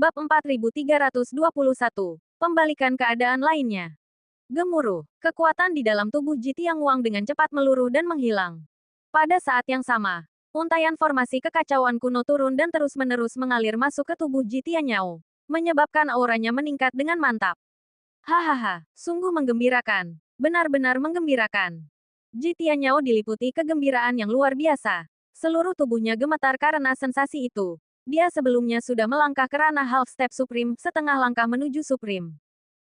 Bab 4321. Pembalikan keadaan lainnya. Gemuruh. Kekuatan di dalam tubuh Ji Tianguang dengan cepat meluruh dan menghilang. Pada saat yang sama, untaian formasi kekacauan kuno turun dan terus-menerus mengalir masuk ke tubuh Ji Tianyao, menyebabkan auranya meningkat dengan mantap. Hahaha, sungguh menggembirakan. Benar-benar menggembirakan. Ji Tianyao diliputi kegembiraan yang luar biasa. Seluruh tubuhnya gemetar karena sensasi itu. Dia sebelumnya sudah melangkah ke ranah half step supreme, setengah langkah menuju supreme.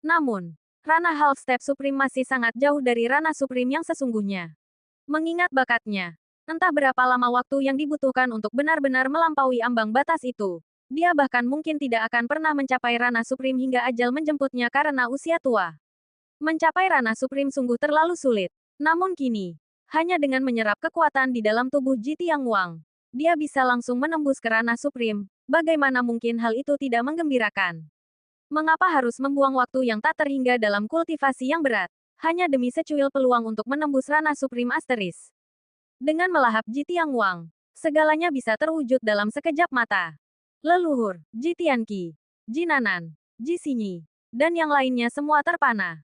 Namun, ranah half step supreme masih sangat jauh dari ranah supreme yang sesungguhnya. Mengingat bakatnya, entah berapa lama waktu yang dibutuhkan untuk benar-benar melampaui ambang batas itu. Dia bahkan mungkin tidak akan pernah mencapai ranah supreme hingga ajal menjemputnya karena usia tua. Mencapai ranah supreme sungguh terlalu sulit. Namun kini, hanya dengan menyerap kekuatan di dalam tubuh Ji Tianguang, dia bisa langsung menembus ke ranah supreme. Bagaimana mungkin hal itu tidak menggembirakan? Mengapa harus membuang waktu yang tak terhingga dalam kultivasi yang berat, hanya demi secuil peluang untuk menembus ranah supreme asteris? Dengan melahap Ji Tianguang, segalanya bisa terwujud dalam sekejap mata. Leluhur, Ji Tianqi, Ji Nanan, Ji Xinyi, dan yang lainnya semua terpana.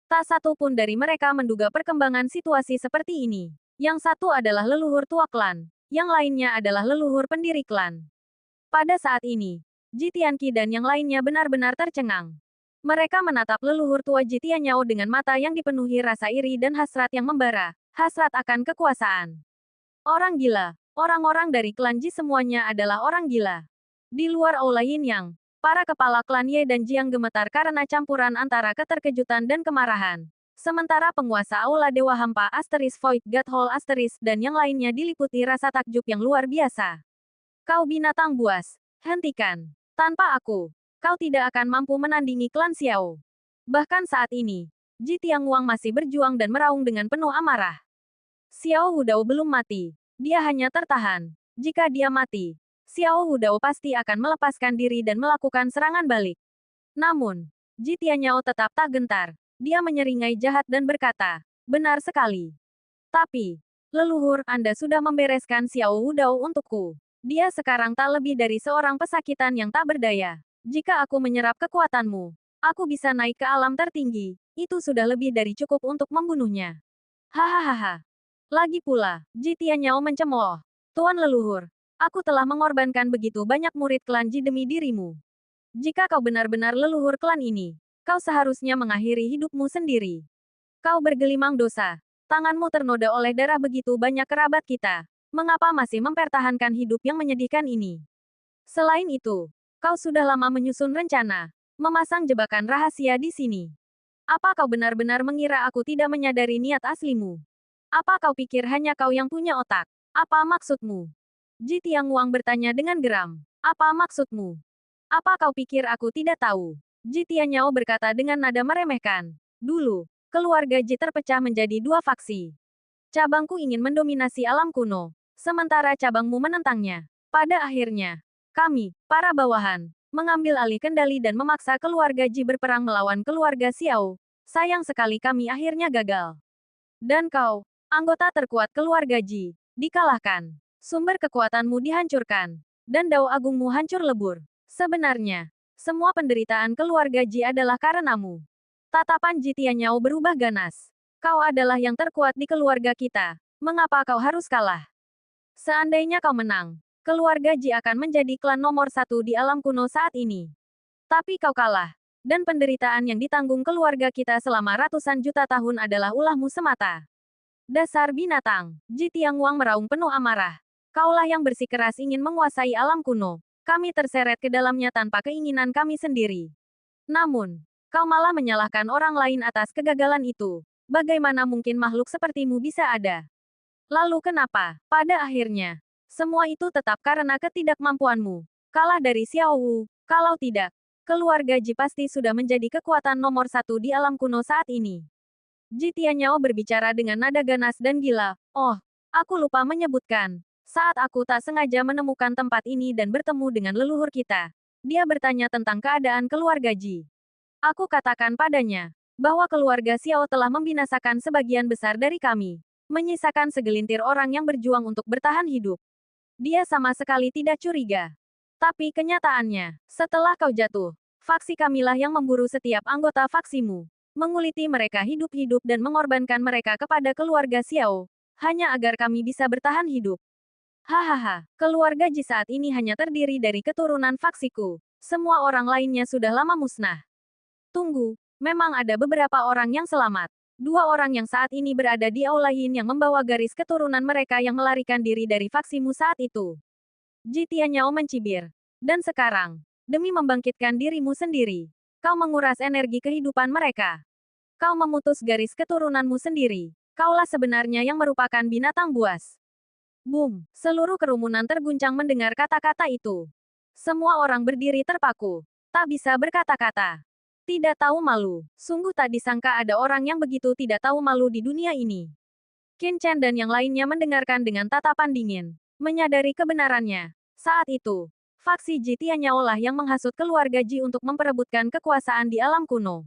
Tak satu pun dari mereka menduga perkembangan situasi seperti ini. Yang satu adalah leluhur tua klan, yang lainnya adalah leluhur pendiri klan. Pada saat ini, Ji Tianqi dan yang lainnya benar-benar tercengang. Mereka menatap leluhur tua Ji Tianyao dengan mata yang dipenuhi rasa iri dan hasrat yang membara, hasrat akan kekuasaan. Orang gila, orang-orang dari klan Ji semuanya adalah orang gila. Di luar Aula Yin Yang, para kepala klan Ye dan Jiang gemetar karena campuran antara keterkejutan dan kemarahan. Sementara penguasa Aula Dewa Hampa Asteris Void God Hall Asteris dan yang lainnya diliputi rasa takjub yang luar biasa. Kau binatang buas, hentikan. Tanpa aku, kau tidak akan mampu menandingi klan Xiao. Bahkan saat ini, Ji Tianguang masih berjuang dan meraung dengan penuh amarah. Xiao Wudao belum mati. Dia hanya tertahan. Jika dia mati, Xiao Wudao pasti akan melepaskan diri dan melakukan serangan balik. Namun, Ji Tianyao tetap tak gentar. Dia menyeringai jahat dan berkata, benar sekali. Tapi, leluhur, Anda sudah membereskan Xiao Wudao untukku. Dia sekarang tak lebih dari seorang pesakitan yang tak berdaya. Jika aku menyerap kekuatanmu, aku bisa naik ke alam tertinggi. Itu sudah lebih dari cukup untuk membunuhnya. Hahaha. Lagi pula, Ji Tianyao mencemooh. Tuan leluhur, aku telah mengorbankan begitu banyak murid klan Ji demi dirimu. Jika kau benar-benar leluhur klan ini, kau seharusnya mengakhiri hidupmu sendiri. Kau bergelimang dosa. Tanganmu ternoda oleh darah begitu banyak kerabat kita. Mengapa masih mempertahankan hidup yang menyedihkan ini? Selain itu, kau sudah lama menyusun rencana, memasang jebakan rahasia di sini. Apa kau benar-benar mengira aku tidak menyadari niat aslimu? Apa kau pikir hanya kau yang punya otak? Apa maksudmu? Ji Tianguang bertanya dengan geram. Apa maksudmu? Apa kau pikir aku tidak tahu? Ji Tianyao berkata dengan nada meremehkan. Dulu, keluarga Ji terpecah menjadi dua faksi. Cabangku ingin mendominasi alam kuno, sementara cabangmu menentangnya. Pada akhirnya, kami, para bawahan, mengambil alih kendali dan memaksa keluarga Ji berperang melawan keluarga Xiao. Sayang sekali kami akhirnya gagal. Dan kau, anggota terkuat keluarga Ji, dikalahkan. Sumber kekuatanmu dihancurkan. Dan dao agungmu hancur lebur. Sebenarnya, semua penderitaan keluarga Ji adalah karenamu. Tatapan Ji Tianyao berubah ganas. Kau adalah yang terkuat di keluarga kita. Mengapa kau harus kalah? Seandainya kau menang, keluarga Ji akan menjadi klan nomor satu di alam kuno saat ini. Tapi kau kalah. Dan penderitaan yang ditanggung keluarga kita selama ratusan juta tahun adalah ulahmu semata. Dasar binatang, Ji Tianguang meraung penuh amarah. Kaulah yang bersikeras ingin menguasai alam kuno. Kami terseret ke dalamnya tanpa keinginan kami sendiri. Namun, kau malah menyalahkan orang lain atas kegagalan itu. Bagaimana mungkin makhluk sepertimu bisa ada? Lalu kenapa, pada akhirnya, semua itu tetap karena ketidakmampuanmu. Kalah dari Xiao Wu, kalau tidak, keluarga Ji pasti sudah menjadi kekuatan nomor satu di alam kuno saat ini. Ji Tianyao berbicara dengan nada ganas dan gila. Oh, aku lupa menyebutkan. Saat aku tak sengaja menemukan tempat ini dan bertemu dengan leluhur kita, dia bertanya tentang keadaan keluarga Ji. Aku katakan padanya, bahwa keluarga Xiao telah membinasakan sebagian besar dari kami, menyisakan segelintir orang yang berjuang untuk bertahan hidup. Dia sama sekali tidak curiga. Tapi kenyataannya, setelah kau jatuh, faksi kamilah yang memburu setiap anggota faksimu, menguliti mereka hidup-hidup dan mengorbankan mereka kepada keluarga Xiao, hanya agar kami bisa bertahan hidup. Hahaha, keluarga Ji saat ini hanya terdiri dari keturunan faksiku. Semua orang lainnya sudah lama musnah. Tunggu, memang ada beberapa orang yang selamat. Dua orang yang saat ini berada di aula Yin yang membawa garis keturunan mereka yang melarikan diri dari faksimu saat itu. Ji Tianyao mencibir. Dan sekarang, demi membangkitkan dirimu sendiri, kau menguras energi kehidupan mereka. Kau memutus garis keturunanmu sendiri. Kaulah sebenarnya yang merupakan binatang buas. Boom! Seluruh kerumunan terguncang mendengar kata-kata itu. Semua orang berdiri terpaku. Tak bisa berkata-kata. Tidak tahu malu. Sungguh tak disangka ada orang yang begitu tidak tahu malu di dunia ini. Qin Chen dan yang lainnya mendengarkan dengan tatapan dingin. Menyadari kebenarannya. Saat itu, faksi Ji Tianyao lah yang menghasut keluarga Ji untuk memperebutkan kekuasaan di alam kuno.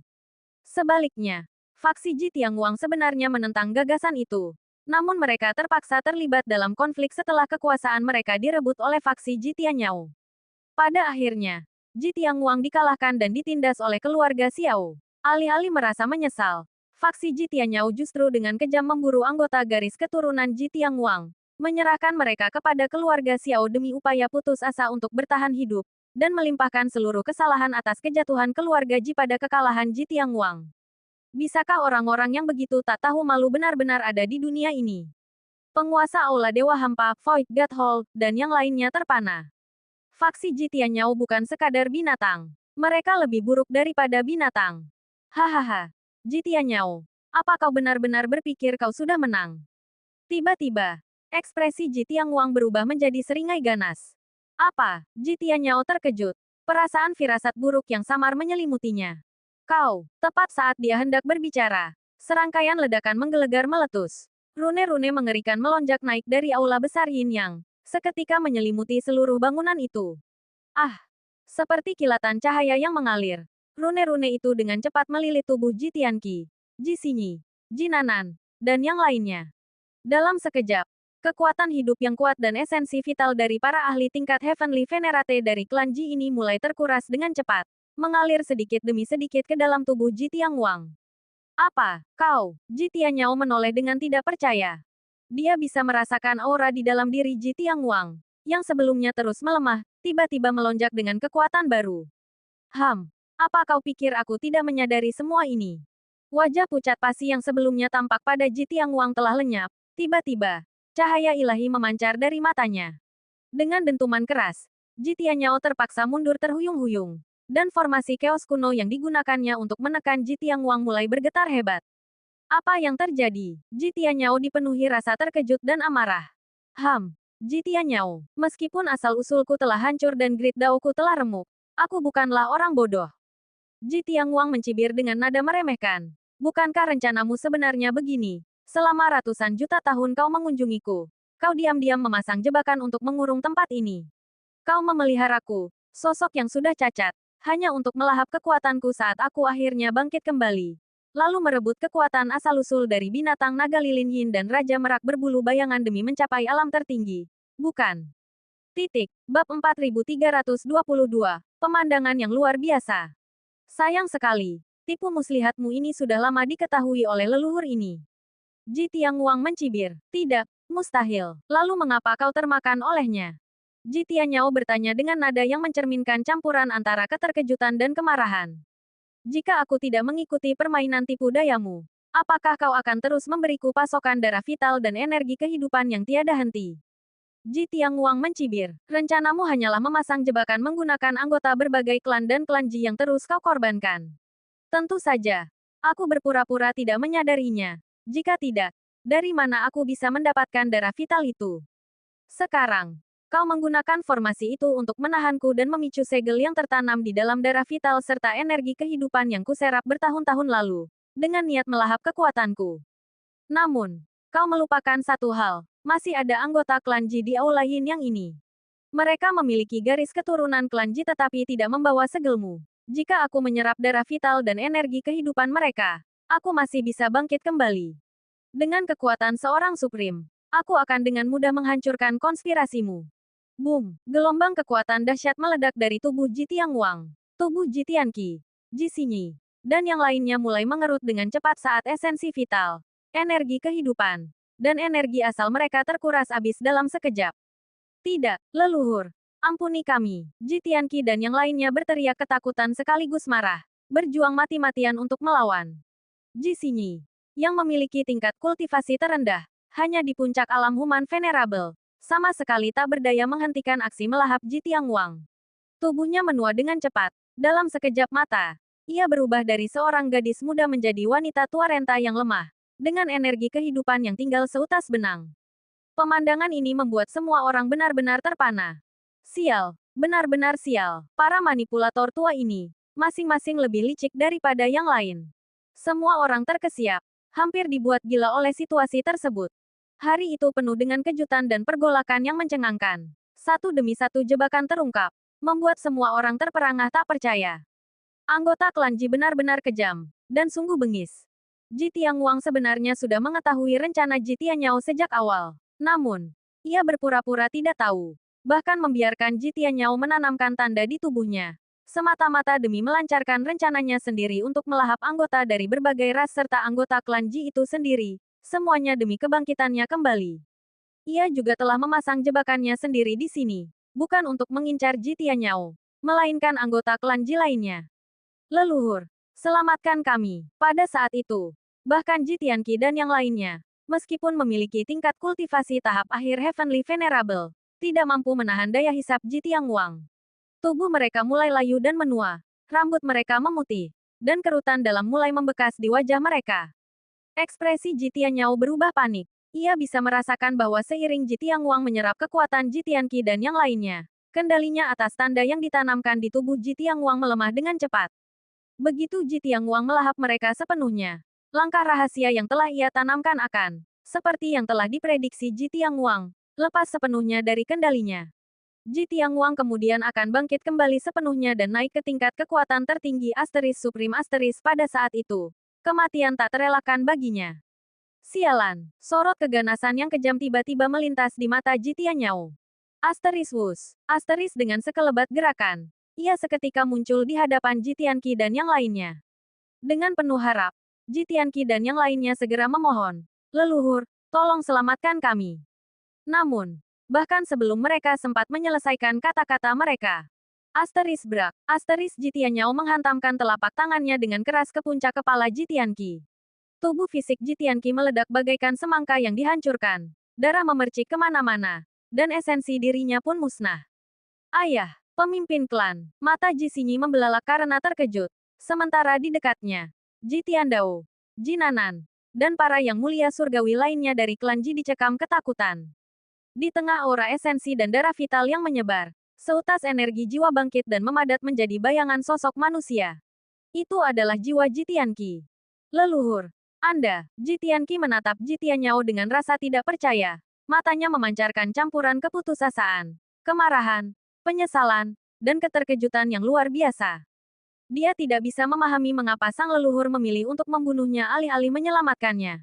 Sebaliknya, faksi Ji Tiangwang sebenarnya menentang gagasan itu. Namun mereka terpaksa terlibat dalam konflik setelah kekuasaan mereka direbut oleh faksi Ji Tianyao. Pada akhirnya, Ji Tiangwang dikalahkan dan ditindas oleh keluarga Xiao. Alih-alih merasa menyesal, faksi Ji Tianyao justru dengan kejam memburu anggota garis keturunan Ji Tiangwang, menyerahkan mereka kepada keluarga Xiao demi upaya putus asa untuk bertahan hidup, dan melimpahkan seluruh kesalahan atas kejatuhan keluarga Ji pada kekalahan Ji Tiangwang. Bisakah orang-orang yang begitu tak tahu malu benar-benar ada di dunia ini? Penguasa Aula Dewa Hampa, Void God Hall, dan yang lainnya terpana. Faksi Ji Tianyao bukan sekadar binatang. Mereka lebih buruk daripada binatang. Hahaha. Ji Tianyao, apa kau benar-benar berpikir kau sudah menang? Tiba-tiba, ekspresi Ji Tiangwang berubah menjadi seringai ganas. Apa? Ji Tianyao terkejut. Perasaan firasat buruk yang samar menyelimutinya. Kau, tepat saat dia hendak berbicara, serangkaian ledakan menggelegar meletus. Rune-rune mengerikan melonjak naik dari aula besar Yin Yang, seketika menyelimuti seluruh bangunan itu. Ah! Seperti kilatan cahaya yang mengalir. Rune-rune itu dengan cepat melilit tubuh Ji Tianqi, Ji Xinyi, Ji Nanan, dan yang lainnya. Dalam sekejap, kekuatan hidup yang kuat dan esensi vital dari para ahli tingkat Heavenly Venerate dari klan Ji ini mulai terkuras dengan cepat, mengalir sedikit demi sedikit ke dalam tubuh Ji Tiangwang. Apa, kau? Ji Tianyao menoleh dengan tidak percaya. Dia bisa merasakan aura di dalam diri Ji Tiangwang, yang sebelumnya terus melemah, tiba-tiba melonjak dengan kekuatan baru. Apa kau pikir aku tidak menyadari semua ini? Wajah pucat pasi yang sebelumnya tampak pada Ji Tiangwang telah lenyap. Tiba-tiba, cahaya ilahi memancar dari matanya. Dengan dentuman keras, Ji Tianyao terpaksa mundur terhuyung-huyung. Dan formasi keos kuno yang digunakannya untuk menekan Ji Tiangwang mulai bergetar hebat. Apa yang terjadi? Ji Tianyao dipenuhi rasa terkejut dan amarah. Ji Tianyao, meskipun asal-usulku telah hancur dan grid daoku telah remuk, aku bukanlah orang bodoh. Ji Tiangwang mencibir dengan nada meremehkan. Bukankah rencanamu sebenarnya begini? Selama ratusan juta tahun kau mengunjungiku. Kau diam-diam memasang jebakan untuk mengurung tempat ini. Kau memeliharaku, sosok yang sudah cacat, hanya untuk melahap kekuatanku saat aku akhirnya bangkit kembali. Lalu merebut kekuatan asal-usul dari binatang naga lilin Yin dan Raja Merak berbulu bayangan demi mencapai alam tertinggi. Bukan. Bab 4322. Pemandangan yang luar biasa. Sayang sekali, tipu muslihatmu ini sudah lama diketahui oleh leluhur ini. Ji Tiangwang mencibir. Tidak, mustahil. Lalu mengapa kau termakan olehnya? Ji Tianyao bertanya dengan nada yang mencerminkan campuran antara keterkejutan dan kemarahan. Jika aku tidak mengikuti permainan tipu dayamu, apakah kau akan terus memberiku pasokan darah vital dan energi kehidupan yang tiada henti? Ji Tiangwang mencibir. Rencanamu hanyalah memasang jebakan menggunakan anggota berbagai klan dan klan Ji yang terus kau korbankan. Tentu saja. Aku berpura-pura tidak menyadarinya. Jika tidak, dari mana aku bisa mendapatkan darah vital itu? Sekarang, kau menggunakan formasi itu untuk menahanku dan memicu segel yang tertanam di dalam darah vital serta energi kehidupan yang kuserap bertahun-tahun lalu, dengan niat melahap kekuatanku. Namun, kau melupakan satu hal, masih ada anggota klan Ji di aula Yin yang ini. Mereka memiliki garis keturunan klan Ji tetapi tidak membawa segelmu. Jika aku menyerap darah vital dan energi kehidupan mereka, aku masih bisa bangkit kembali. Dengan kekuatan seorang Supreme, aku akan dengan mudah menghancurkan konspirasimu. Boom! Gelombang kekuatan dahsyat meledak dari tubuh Ji Tianguang. Tubuh Ji Tianqi, Ji Xingyi, dan yang lainnya mulai mengerut dengan cepat saat esensi vital, energi kehidupan, dan energi asal mereka terkuras habis dalam sekejap. Tidak, leluhur. Ampuni kami. Ji Tianqi dan yang lainnya berteriak ketakutan sekaligus marah. Berjuang mati-matian untuk melawan. Ji Xingyi, yang memiliki tingkat kultivasi terendah, hanya di puncak alam human venerable, sama sekali tak berdaya menghentikan aksi melahap Ji Tianguang. Tubuhnya menua dengan cepat. Dalam sekejap mata, ia berubah dari seorang gadis muda menjadi wanita tua renta yang lemah, dengan energi kehidupan yang tinggal seutas benang. Pemandangan ini membuat semua orang benar-benar terpana. Sial, benar-benar sial. Para manipulator tua ini, masing-masing lebih licik daripada yang lain. Semua orang terkesiap, hampir dibuat gila oleh situasi tersebut. Hari itu penuh dengan kejutan dan pergolakan yang mencengangkan. Satu demi satu jebakan terungkap, membuat semua orang terperangah tak percaya. Anggota klan Ji benar-benar kejam, dan sungguh bengis. Ji Tianguang sebenarnya sudah mengetahui rencana Ji Tianyao sejak awal. Namun, ia berpura-pura tidak tahu. Bahkan membiarkan Ji Tianyao menanamkan tanda di tubuhnya. Semata-mata demi melancarkan rencananya sendiri untuk melahap anggota dari berbagai ras serta anggota klan Ji itu sendiri. Semuanya demi kebangkitannya kembali. Ia juga telah memasang jebakannya sendiri di sini. Bukan untuk mengincar Ji Tianyao, melainkan anggota klan Ji lainnya. Leluhur, selamatkan kami. Pada saat itu, bahkan Ji Tianqi dan yang lainnya, meskipun memiliki tingkat kultivasi tahap akhir Heavenly Venerable, tidak mampu menahan daya hisap Ji Tianguang. Tubuh mereka mulai layu dan menua, rambut mereka memutih, dan kerutan dalam mulai membekas di wajah mereka. Ekspresi Ji Tianyao berubah panik. Ia bisa merasakan bahwa seiring Ji Tianguang menyerap kekuatan Ji Tianqi dan yang lainnya, kendalinya atas tanda yang ditanamkan di tubuh Ji Tianguang melemah dengan cepat. Begitu Ji Tianguang melahap mereka sepenuhnya, langkah rahasia yang telah ia tanamkan akan, seperti yang telah diprediksi Ji Tianguang, lepas sepenuhnya dari kendalinya. Ji Tianguang kemudian akan bangkit kembali sepenuhnya dan naik ke tingkat kekuatan tertinggi Supreme pada saat itu. Kematian tak terelakkan baginya. Sialan, sorot keganasan yang kejam tiba-tiba melintas di mata Ji Tianyao. Wus. Dengan sekelebat gerakan, ia seketika muncul di hadapan Ji Tianqi dan yang lainnya. Dengan penuh harap, Ji Tianqi dan yang lainnya segera memohon, "Leluhur, tolong selamatkan kami." Namun, bahkan sebelum mereka sempat menyelesaikan kata-kata mereka, Brak. Ji Tianyao menghantamkan telapak tangannya dengan keras ke puncak kepala Ji Tianqi. Tubuh fisik Ji Tianqi meledak bagaikan semangka yang dihancurkan. Darah memercik kemana-mana. Dan esensi dirinya pun musnah. Ayah, pemimpin klan. Mata Ji Xingyi membelalak karena terkejut. Sementara di dekatnya, Ji Tiandao, Ji Nanan, dan para yang mulia surgawi lainnya dari klan Ji dicekam ketakutan. Di tengah aura esensi dan darah vital yang menyebar, seutas energi jiwa bangkit dan memadat menjadi bayangan sosok manusia. Itu adalah jiwa Ji Tianqi. Leluhur, Anda, Ji Tianqi menatap Ji Tianyao dengan rasa tidak percaya. Matanya memancarkan campuran keputusasaan, kemarahan, penyesalan, dan keterkejutan yang luar biasa. Dia tidak bisa memahami mengapa sang leluhur memilih untuk membunuhnya alih-alih menyelamatkannya.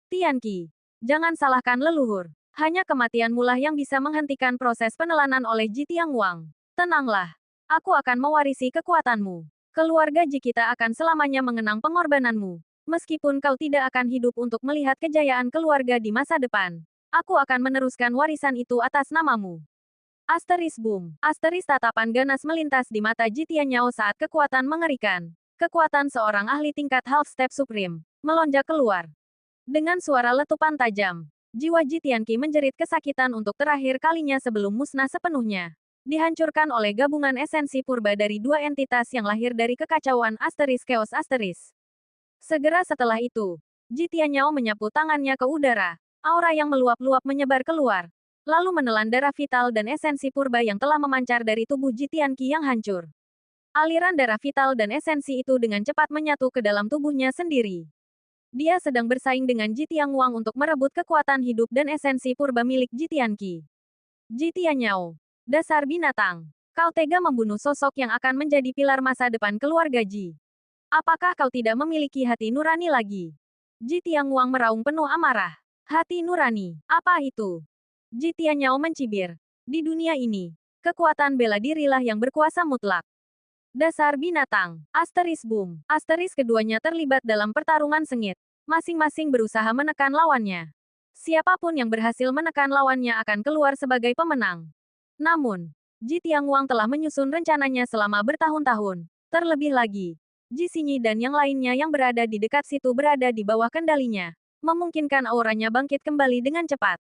Tianqi, jangan salahkan leluhur. Hanya kematianmu lah yang bisa menghentikan proses penelanan oleh Ji Tianguang. Tenanglah. Aku akan mewarisi kekuatanmu. Keluarga Ji kita akan selamanya mengenang pengorbananmu. Meskipun kau tidak akan hidup untuk melihat kejayaan keluarga di masa depan, aku akan meneruskan warisan itu atas namamu. Boom. Tatapan ganas melintas di mata Ji Tianyao saat kekuatan mengerikan. Kekuatan seorang ahli tingkat Half Step Supreme melonjak keluar. Dengan suara letupan tajam, jiwa Ji Tianqi menjerit kesakitan untuk terakhir kalinya sebelum musnah sepenuhnya. Dihancurkan oleh gabungan esensi purba dari dua entitas yang lahir dari kekacauan Chaos. Segera setelah itu, Ji Tianyao menyapu tangannya ke udara. Aura yang meluap-luap menyebar keluar, lalu menelan darah vital dan esensi purba yang telah memancar dari tubuh Ji Tianqi yang hancur. Aliran darah vital dan esensi itu dengan cepat menyatu ke dalam tubuhnya sendiri. Dia sedang bersaing dengan Ji Tianguang untuk merebut kekuatan hidup dan esensi purba milik Ji Tianqi. Ji Tianyao, dasar binatang. Kau tega membunuh sosok yang akan menjadi pilar masa depan keluarga Ji. Apakah kau tidak memiliki hati nurani lagi? Ji Tianguang meraung penuh amarah. Hati nurani, apa itu? Ji Tianyao mencibir. Di dunia ini, kekuatan bela dirilah yang berkuasa mutlak. Dasar binatang. Asteris boom. Asteris keduanya terlibat dalam pertarungan sengit. Masing-masing berusaha menekan lawannya. Siapapun yang berhasil menekan lawannya akan keluar sebagai pemenang. Namun, Ji Tianguang telah menyusun rencananya selama bertahun-tahun. Terlebih lagi, Ji Xinyi dan yang lainnya yang berada di dekat situ berada di bawah kendalinya, memungkinkan auranya bangkit kembali dengan cepat.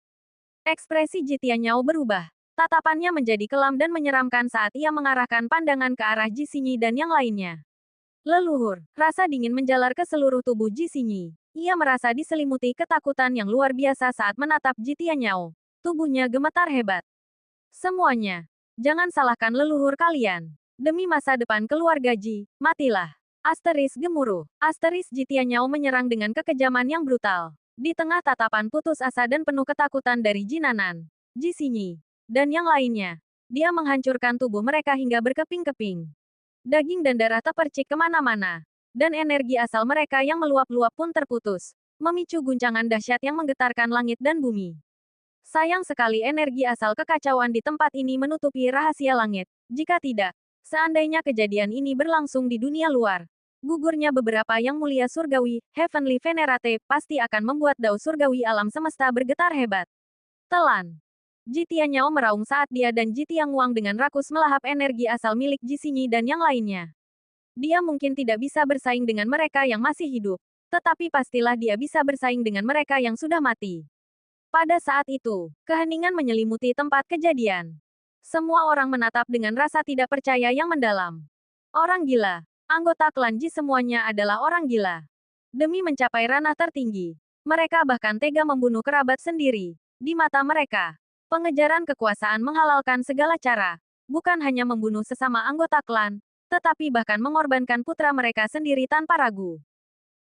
Ekspresi Ji Tianyao berubah. Tatapannya menjadi kelam dan menyeramkan saat ia mengarahkan pandangan ke arah Ji Xinyi dan yang lainnya. Leluhur, rasa dingin menjalar ke seluruh tubuh Ji Xinyi. Ia merasa diselimuti ketakutan yang luar biasa saat menatap Ji Tianyao. Tubuhnya gemetar hebat. Semuanya, jangan salahkan leluhur kalian. Demi masa depan keluarga Ji, matilah. Asteris gemuruh. Asteris Ji Tianyao menyerang dengan kekejaman yang brutal. Di tengah tatapan putus asa dan penuh ketakutan dari Ji Nanan, Ji Xinyi, dan yang lainnya, dia menghancurkan tubuh mereka hingga berkeping-keping. Daging dan darah terpercik kemana-mana, dan energi asal mereka yang meluap-luap pun terputus, memicu guncangan dahsyat yang menggetarkan langit dan bumi. Sayang sekali energi asal kekacauan di tempat ini menutupi rahasia langit. Jika tidak, seandainya kejadian ini berlangsung di dunia luar, gugurnya beberapa yang mulia surgawi, Heavenly Venerate, pasti akan membuat dao surgawi alam semesta bergetar hebat. Telan. Ji Tianyao meraung saat dia dan Ji Tianguang dengan rakus melahap energi asal milik Ji Xinyi dan yang lainnya. Dia mungkin tidak bisa bersaing dengan mereka yang masih hidup, tetapi pastilah dia bisa bersaing dengan mereka yang sudah mati. Pada saat itu, keheningan menyelimuti tempat kejadian. Semua orang menatap dengan rasa tidak percaya yang mendalam. Orang gila. Anggota klan Ji semuanya adalah orang gila. Demi mencapai ranah tertinggi, mereka bahkan tega membunuh kerabat sendiri. Di mata mereka, pengejaran kekuasaan menghalalkan segala cara, bukan hanya membunuh sesama anggota klan, tetapi bahkan mengorbankan putra mereka sendiri tanpa ragu.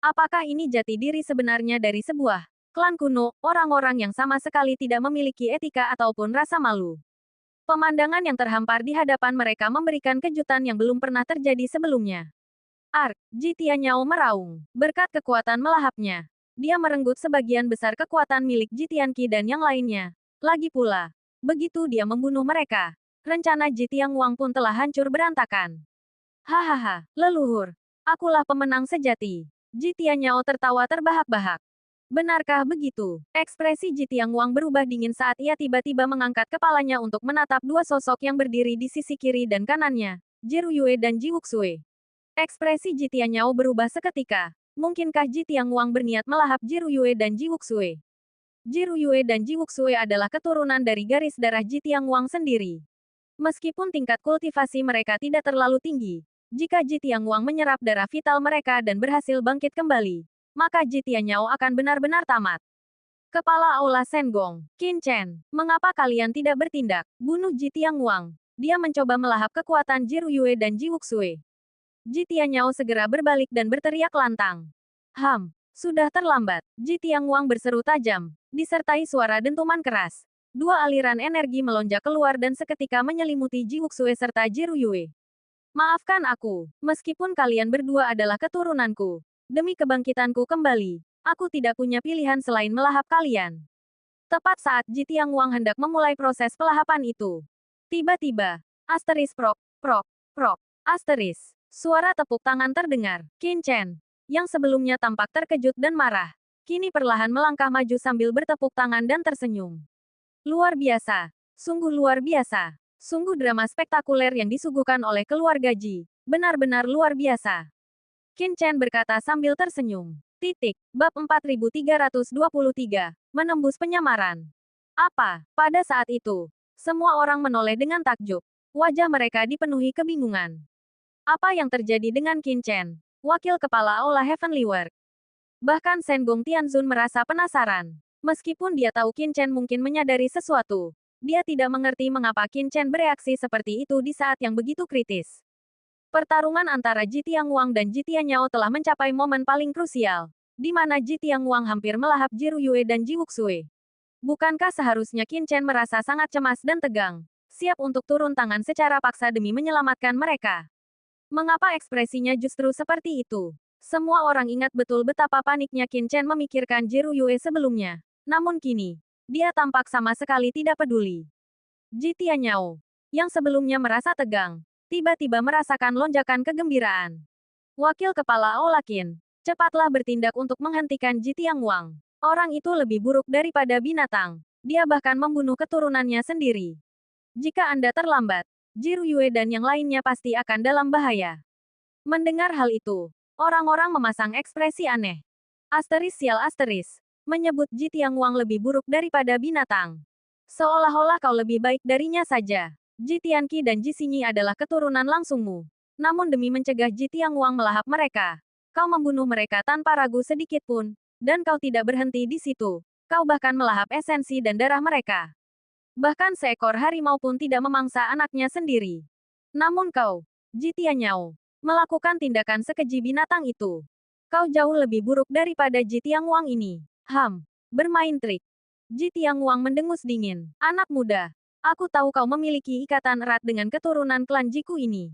Apakah ini jati diri sebenarnya dari sebuah klan kuno, orang-orang yang sama sekali tidak memiliki etika ataupun rasa malu? Pemandangan yang terhampar di hadapan mereka memberikan kejutan yang belum pernah terjadi sebelumnya. Ark, Ji Tianyao meraung. Berkat kekuatan melahapnya, dia merenggut sebagian besar kekuatan milik Ji Tianqi dan yang lainnya. Lagi pula, begitu dia membunuh mereka, rencana Ji Tianguang pun telah hancur berantakan. Hahaha, leluhur, akulah pemenang sejati. Ji Tianyao tertawa terbahak-bahak. Benarkah begitu? Ekspresi Ji Tianguang berubah dingin saat ia tiba-tiba mengangkat kepalanya untuk menatap dua sosok yang berdiri di sisi kiri dan kanannya, Ji Ruyue dan Ji Wuxue. Ekspresi Ji Tianyao berubah seketika. Mungkinkah Ji Tianguang berniat melahap Ji Ruyue dan Ji Wuxue? Ji Ruyue dan Ji Wuxue adalah keturunan dari garis darah Ji Tianguang sendiri. Meskipun tingkat kultivasi mereka tidak terlalu tinggi, jika Ji Tianguang menyerap darah vital mereka dan berhasil bangkit kembali, maka Ji Tianyao akan benar-benar tamat. Kepala Aula Senggong, Qin Chen, mengapa kalian tidak bertindak? Bunuh Ji Tianguang. Dia mencoba melahap kekuatan Ji Ruyue dan Ji Wuxue. Ji Tianyao segera berbalik dan berteriak lantang. Sudah terlambat. Ji Tianguang berseru tajam, disertai suara dentuman keras. Dua aliran energi melonjak keluar dan seketika menyelimuti Ji Wuxue serta Ji Ruyue. Maafkan aku, meskipun kalian berdua adalah keturunanku. Demi kebangkitanku kembali, aku tidak punya pilihan selain melahap kalian. Tepat saat Ji Tianguang hendak memulai proses pelahapan itu, tiba-tiba, asteris prok, prok, prok, asteris. Suara tepuk tangan terdengar. Qin Chen, yang sebelumnya tampak terkejut dan marah, kini perlahan melangkah maju sambil bertepuk tangan dan tersenyum. Luar biasa. Sungguh luar biasa. Sungguh drama spektakuler yang disuguhkan oleh keluarga Ji. Benar-benar luar biasa. Qin Chen berkata sambil tersenyum. Bab 4323. Menembus penyamaran. Apa? Pada saat itu, semua orang menoleh dengan takjub. Wajah mereka dipenuhi kebingungan. Apa yang terjadi dengan Qin Chen, wakil kepala Aula Heavenly Work? Bahkan Shen Gong Tianzun merasa penasaran. Meskipun dia tahu Qin Chen mungkin menyadari sesuatu, dia tidak mengerti mengapa Qin Chen bereaksi seperti itu di saat yang begitu kritis. Pertarungan antara Ji Tianguang dan Ji Tianyao telah mencapai momen paling krusial, di mana Ji Tianguang hampir melahap Ji Ruyue dan Ji Wuxue. Bukankah seharusnya Qin Chen merasa sangat cemas dan tegang, siap untuk turun tangan secara paksa demi menyelamatkan mereka? Mengapa ekspresinya justru seperti itu? Semua orang ingat betul betapa paniknya Qin Chen memikirkan Ji Ruyue sebelumnya. Namun kini, dia tampak sama sekali tidak peduli. Ji Tianyao, yang sebelumnya merasa tegang, tiba-tiba merasakan lonjakan kegembiraan. Wakil Kepala Aulakin, cepatlah bertindak untuk menghentikan Ji Tianguang. Orang itu lebih buruk daripada binatang. Dia bahkan membunuh keturunannya sendiri. Jika Anda terlambat, Ji Ruyue dan yang lainnya pasti akan dalam bahaya. Mendengar hal itu, orang-orang memasang ekspresi aneh. Asteris sial asteris, menyebut Ji Tianguang lebih buruk daripada binatang. Seolah-olah kau lebih baik darinya saja. Ji Tianqi dan Ji Xingyi adalah keturunan langsungmu. Namun demi mencegah Ji Tianguang melahap mereka, kau membunuh mereka tanpa ragu sedikit pun, dan kau tidak berhenti di situ. Kau bahkan melahap esensi dan darah mereka. Bahkan seekor harimau pun tidak memangsa anaknya sendiri. Namun kau, Ji Tianyao, melakukan tindakan sekeji binatang itu. Kau jauh lebih buruk daripada Ji Tianguang ini. Bermain trik. Ji Tianguang mendengus dingin. Anak muda, aku tahu kau memiliki ikatan erat dengan keturunan klan Jiku ini.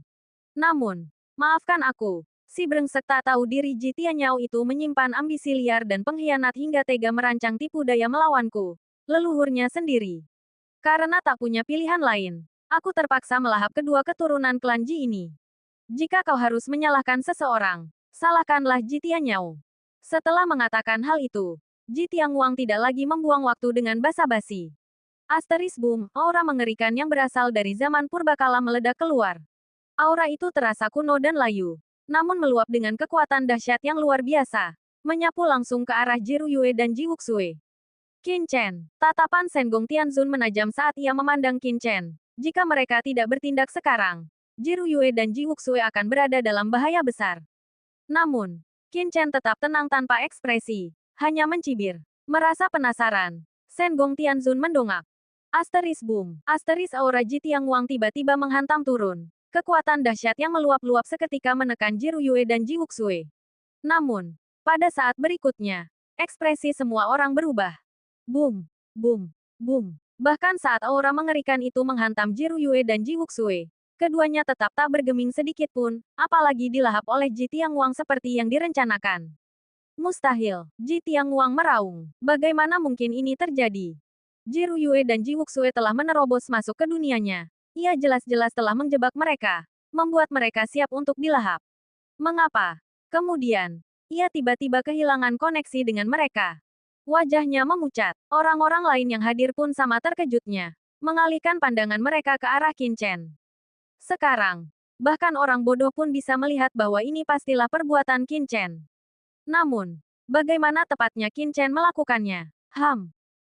Namun, maafkan aku, si brengsek tak tahu diri Ji Tianyao itu menyimpan ambisi liar dan pengkhianat hingga tega merancang tipu daya melawanku, leluhurnya sendiri. Karena tak punya pilihan lain, aku terpaksa melahap kedua keturunan klan Ji ini. Jika kau harus menyalahkan seseorang, salahkanlah Ji Tianyao. Setelah mengatakan hal itu, Ji Tianguang tidak lagi membuang waktu dengan basa-basi. Asteris boom, aura mengerikan yang berasal dari zaman purbakala meledak keluar. Aura itu terasa kuno dan layu, namun meluap dengan kekuatan dahsyat yang luar biasa, menyapu langsung ke arah Ji Ruyue dan Ji Wuxue. Qin Chen, tatapan Senggong Tianzun menajam saat ia memandang Qin Chen. Jika mereka tidak bertindak sekarang, Ji Ruyue dan Ji Wuxue akan berada dalam bahaya besar. Namun, Qin Chen tetap tenang tanpa ekspresi, hanya mencibir. Merasa penasaran, Senggong Tianzun mendongak. Asteris boom, asteris aura Ji Tianguang tiba-tiba menghantam turun. Kekuatan dahsyat yang meluap-luap seketika menekan Ji Ruyue dan Ji Wuxue. Namun, pada saat berikutnya, ekspresi semua orang berubah. Boom, boom, boom. Bahkan saat aura mengerikan itu menghantam Ji Ruyue dan Ji Wuxue, keduanya tetap tak bergeming sedikit pun, apalagi dilahap oleh Ji Tianguang seperti yang direncanakan. Mustahil, Ji Tianguang meraung. Bagaimana mungkin ini terjadi? Ji Ruyue dan Ji Wuxue telah menerobos masuk ke dunianya. Ia jelas-jelas telah menjebak mereka, membuat mereka siap untuk dilahap. Mengapa? Kemudian, ia tiba-tiba kehilangan koneksi dengan mereka. Wajahnya memucat. Orang-orang lain yang hadir pun sama terkejutnya, mengalihkan pandangan mereka ke arah Qin Chen. Sekarang, bahkan orang bodoh pun bisa melihat bahwa ini pastilah perbuatan Qin Chen. Namun, bagaimana tepatnya Qin Chen melakukannya?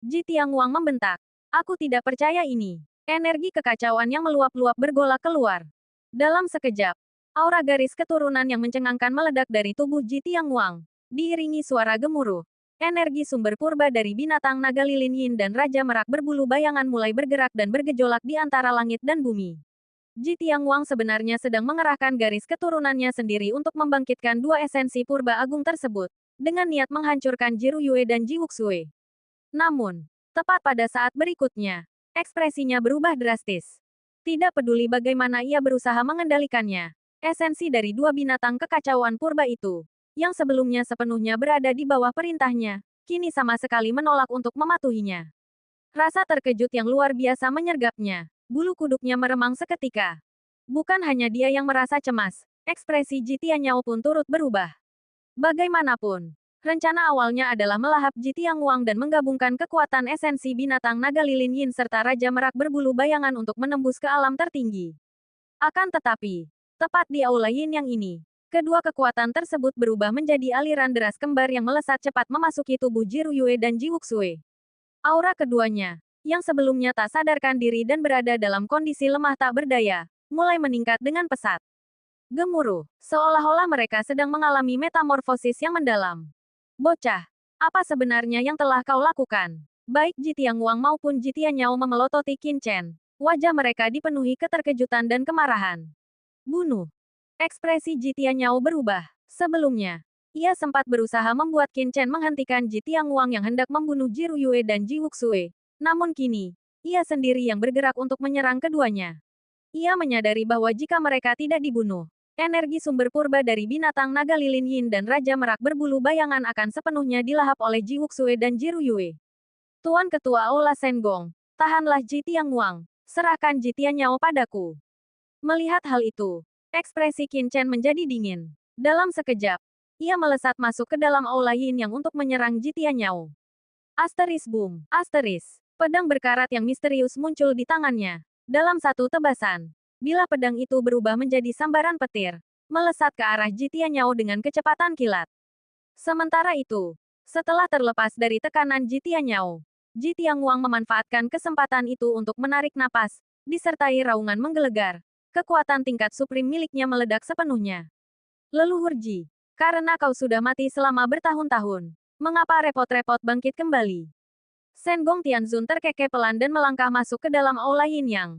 Ji Tianguang membentak. Aku tidak percaya ini. Energi kekacauan yang meluap-luap bergolak keluar. Dalam sekejap, aura garis keturunan yang mencengangkan meledak dari tubuh Ji Tianguang, diiringi suara gemuruh. Energi sumber purba dari binatang naga lilin yin dan Raja Merak berbulu bayangan mulai bergerak dan bergejolak di antara langit dan bumi. Ji Tianguang sebenarnya sedang mengerahkan garis keturunannya sendiri untuk membangkitkan dua esensi purba agung tersebut, dengan niat menghancurkan Ji Ruyue dan Ji Wuxue. Namun, tepat pada saat berikutnya, ekspresinya berubah drastis. Tidak peduli bagaimana ia berusaha mengendalikannya, esensi dari dua binatang kekacauan purba itu, yang sebelumnya sepenuhnya berada di bawah perintahnya, kini sama sekali menolak untuk mematuhinya. Rasa terkejut yang luar biasa menyergapnya, bulu kuduknya meremang seketika. Bukan hanya dia yang merasa cemas, ekspresi Ji Tianyao pun turut berubah. Bagaimanapun, rencana awalnya adalah melahap Ji Tianguang dan menggabungkan kekuatan esensi binatang naga lilin yin serta Raja Merak berbulu bayangan untuk menembus ke alam tertinggi. Akan tetapi, tepat di aula yin yang ini, kedua kekuatan tersebut berubah menjadi aliran deras kembar yang melesat cepat memasuki tubuh Ji Ruyue dan Ji Wuxue. Aura keduanya, yang sebelumnya tak sadarkan diri dan berada dalam kondisi lemah tak berdaya, mulai meningkat dengan pesat. Gemuruh, seolah-olah mereka sedang mengalami metamorfosis yang mendalam. Bocah, apa sebenarnya yang telah kau lakukan? Baik Ji Tianguang maupun Ji Tianyao memelototi Qin Chen. Wajah mereka dipenuhi keterkejutan dan kemarahan. Bunuh. Ekspresi Ji Tianyao berubah. Sebelumnya, ia sempat berusaha membuat Qin Chen menghentikan Ji Tianguang yang hendak membunuh Ji Ruyue dan Ji Wuxue. Namun kini, ia sendiri yang bergerak untuk menyerang keduanya. Ia menyadari bahwa jika mereka tidak dibunuh, energi sumber purba dari binatang naga lilin yin dan Raja Merak berbulu bayangan akan sepenuhnya dilahap oleh Ji Wuxue dan Ji Ruyue. Tuan Ketua Aula Senggong, tahanlah Ji Tianguang. Serahkan Jitianyao padaku. Melihat hal itu, ekspresi Qin Chen menjadi dingin. Dalam sekejap, ia melesat masuk ke dalam aula Yin Yang untuk menyerang Jitianyao. Asteris boom, asteris. Pedang berkarat yang misterius muncul di tangannya. Dalam satu tebasan, bila pedang itu berubah menjadi sambaran petir, melesat ke arah Jitianyao dengan kecepatan kilat. Sementara itu, setelah terlepas dari tekanan Jitianyao, Jitiangwang memanfaatkan kesempatan itu untuk menarik napas, disertai raungan menggelegar. Kekuatan tingkat suprim miliknya meledak sepenuhnya. Leluhur Ji, karena kau sudah mati selama bertahun-tahun, mengapa repot-repot bangkit kembali? Senggong Tianzun terkekeh pelan dan melangkah masuk ke dalam aula Yin Yang.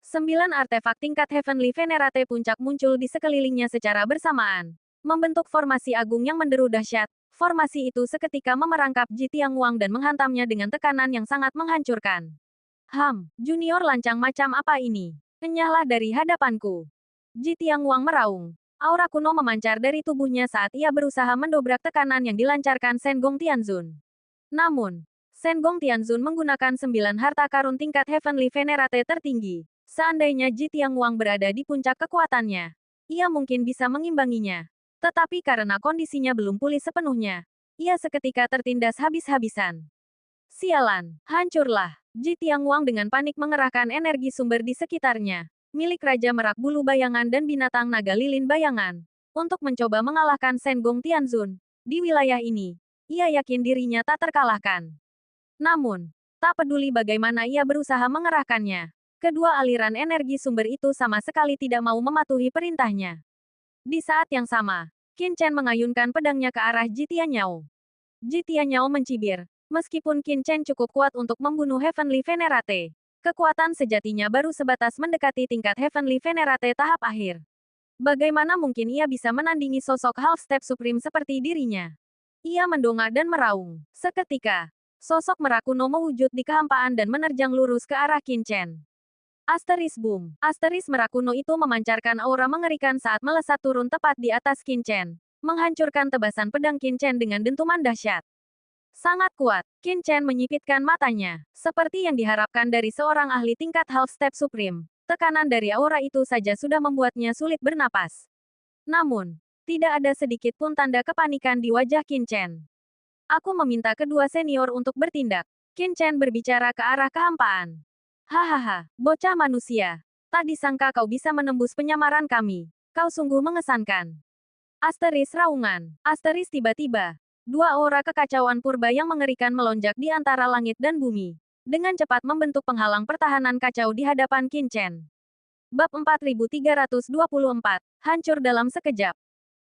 9 artefak tingkat Heavenly Venerate puncak muncul di sekelilingnya secara bersamaan, membentuk formasi agung yang menderu dahsyat. Formasi itu seketika memerangkap Jitiangwang dan menghantamnya dengan tekanan yang sangat menghancurkan. Junior lancang macam apa ini? Enyahlah dari hadapanku. Jitiangwang meraung. Aura kuno memancar dari tubuhnya saat ia berusaha mendobrak tekanan yang dilancarkan Senggong Tianzun. Namun, Senggong Tianzun menggunakan 9 harta karun tingkat Heavenly Venerate tertinggi. Seandainya Jitiangwang berada di puncak kekuatannya, ia mungkin bisa mengimbanginya. Tetapi karena kondisinya belum pulih sepenuhnya, ia seketika tertindas habis-habisan. Sialan, hancurlah. Jitiangwang dengan panik mengerahkan energi sumber di sekitarnya, milik Raja Merak Bulu Bayangan dan Binatang Naga Lilin Bayangan, untuk mencoba mengalahkan Senggong Tianzun. Di wilayah ini, ia yakin dirinya tak terkalahkan. Namun, tak peduli bagaimana ia berusaha mengerahkannya, kedua aliran energi sumber itu sama sekali tidak mau mematuhi perintahnya. Di saat yang sama, Qin Chen mengayunkan pedangnya ke arah Jitianyao. Jitianyao mencibir. Meskipun Qin Chen cukup kuat untuk membunuh Heavenly Venerate, kekuatan sejatinya baru sebatas mendekati tingkat Heavenly Venerate tahap akhir. Bagaimana mungkin ia bisa menandingi sosok Half Step Supreme seperti dirinya? Ia mendongak dan meraung. Seketika, sosok Merak kuno mewujud di kehampaan dan menerjang lurus ke arah Qin Chen. Asteris boom. Asteris Merak kuno itu memancarkan aura mengerikan saat melesat turun tepat di atas Qin Chen, menghancurkan tebasan pedang Qin Chen dengan dentuman dahsyat. Sangat kuat, Qin Chen menyipitkan matanya. Seperti yang diharapkan dari seorang ahli tingkat Half Step Supreme, tekanan dari aura itu saja sudah membuatnya sulit bernapas. Namun, tidak ada sedikit pun tanda kepanikan di wajah Qin Chen. Aku meminta kedua senior untuk bertindak. Qin Chen berbicara ke arah kehampaan. Hahaha, bocah manusia. Tak disangka kau bisa menembus penyamaran kami. Kau sungguh mengesankan. Asteris raungan. Asteris tiba-tiba. Dua aura kekacauan purba yang mengerikan melonjak di antara langit dan bumi, dengan cepat membentuk penghalang pertahanan kacau di hadapan Qin Chen. Bab 4324, hancur dalam sekejap.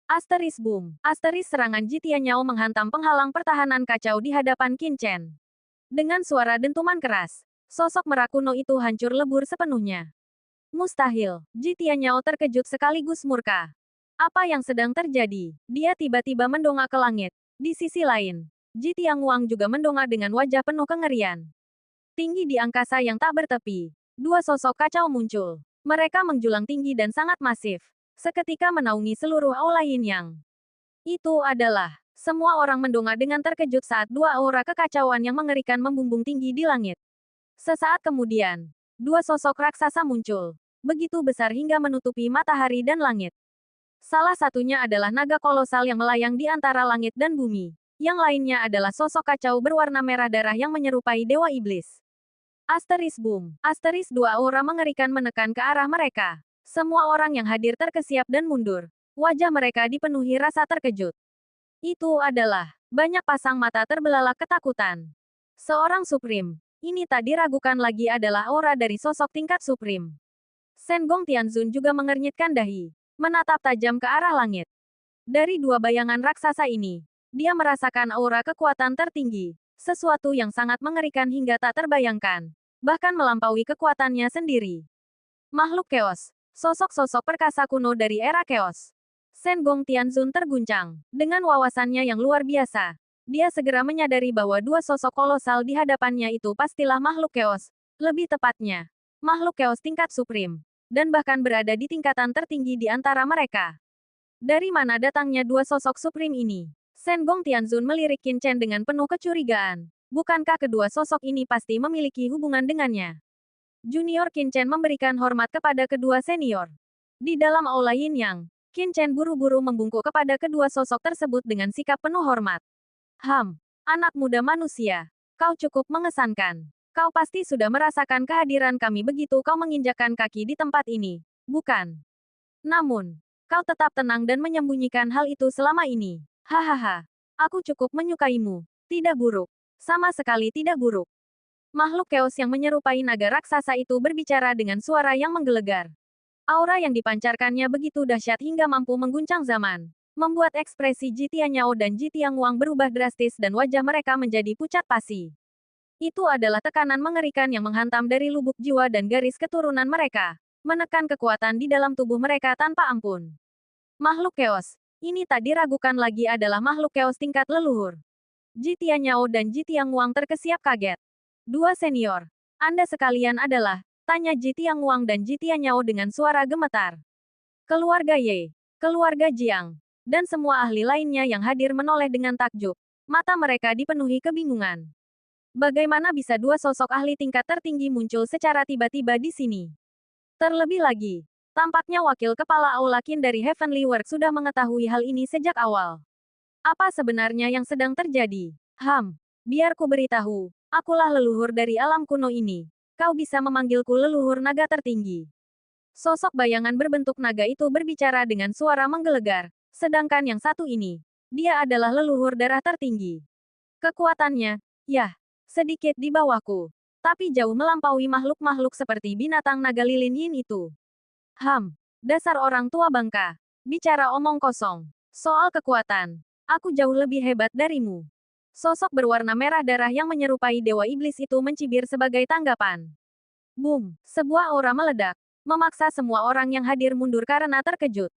Asteris boom. Asteris serangan Jitianyao menghantam penghalang pertahanan kacau di hadapan Qin Chen. Dengan suara dentuman keras, sosok Merak kuno itu hancur lebur sepenuhnya. Mustahil. Jitianyao terkejut sekaligus murka. Apa yang sedang terjadi? Dia tiba-tiba mendongak ke langit. Di sisi lain, Jitiangwang juga mendongak dengan wajah penuh kengerian. Tinggi di angkasa yang tak bertepi, dua sosok kacau muncul. Mereka menjulang tinggi dan sangat masif, seketika menaungi seluruh aula Yin Yang. Itu adalah, semua orang mendongak dengan terkejut saat dua aura kekacauan yang mengerikan membumbung tinggi di langit. Sesaat kemudian, dua sosok raksasa muncul, begitu besar hingga menutupi matahari dan langit. Salah satunya adalah naga kolosal yang melayang di antara langit dan bumi. Yang lainnya adalah sosok kacau berwarna merah darah yang menyerupai dewa iblis. Asteris boom. Asteris dua aura mengerikan menekan ke arah mereka. Semua orang yang hadir terkesiap dan mundur. Wajah mereka dipenuhi rasa terkejut. Itu adalah, banyak pasang mata terbelalak ketakutan. Seorang Supreme. Ini tak diragukan lagi adalah aura dari sosok tingkat Supreme. Senggong Tianzun juga mengernyitkan dahi, menatap tajam ke arah langit. Dari dua bayangan raksasa ini, dia merasakan aura kekuatan tertinggi, sesuatu yang sangat mengerikan hingga tak terbayangkan, bahkan melampaui kekuatannya sendiri. Makhluk keos, sosok-sosok perkasa kuno dari era keos. Senggong Tianzun terguncang, dengan wawasannya yang luar biasa. Dia segera menyadari bahwa dua sosok kolosal di hadapannya itu pastilah makhluk keos, lebih tepatnya, makhluk keos tingkat supreme, dan bahkan berada di tingkatan tertinggi di antara mereka. Dari mana datangnya dua sosok supreme ini? Senggong Tianzun melirik Qin Chen dengan penuh kecurigaan. Bukankah kedua sosok ini pasti memiliki hubungan dengannya? Junior Qin Chen memberikan hormat kepada kedua senior. Di dalam aula Yin Yang, Qin Chen buru-buru membungkuk kepada kedua sosok tersebut dengan sikap penuh hormat. Anak muda manusia, kau cukup mengesankan. Kau pasti sudah merasakan kehadiran kami begitu kau menginjakkan kaki di tempat ini, bukan? Namun, kau tetap tenang dan menyembunyikan hal itu selama ini. Hahaha, aku cukup menyukaimu. Tidak buruk. Sama sekali tidak buruk. Makhluk keos yang menyerupai naga raksasa itu berbicara dengan suara yang menggelegar. Aura yang dipancarkannya begitu dahsyat hingga mampu mengguncang zaman. Membuat ekspresi Ji Tianyao dan Ji Tianguang berubah drastis dan wajah mereka menjadi pucat pasi. Itu adalah tekanan mengerikan yang menghantam dari lubuk jiwa dan garis keturunan mereka. Menekan kekuatan di dalam tubuh mereka tanpa ampun. Makhluk keos. Ini tak diragukan lagi adalah makhluk keos tingkat leluhur. Ji Tianyao dan Ji Tianguang terkesiap kaget. Dua senior. Anda sekalian adalah, tanya Ji Tianguang dan Ji Tianyao dengan suara gemetar. Keluarga Ye, keluarga Jiang, dan semua ahli lainnya yang hadir menoleh dengan takjub. Mata mereka dipenuhi kebingungan. Bagaimana bisa dua sosok ahli tingkat tertinggi muncul secara tiba-tiba di sini? Terlebih lagi, tampaknya wakil kepala Aula Qin dari Heavenly World sudah mengetahui hal ini sejak awal. Apa sebenarnya yang sedang terjadi? Biar ku beritahu, akulah leluhur dari alam kuno ini. Kau bisa memanggilku leluhur naga tertinggi. Sosok bayangan berbentuk naga itu berbicara dengan suara menggelegar, sedangkan yang satu ini, dia adalah leluhur darah tertinggi. Kekuatannya, yah, sedikit di bawahku, tapi jauh melampaui makhluk-makhluk seperti binatang naga lilin yin itu. Dasar orang tua bangka. Bicara omong kosong. Soal kekuatan, aku jauh lebih hebat darimu. Sosok berwarna merah darah yang menyerupai dewa iblis itu mencibir sebagai tanggapan. Boom! Sebuah aura meledak, memaksa semua orang yang hadir mundur karena terkejut.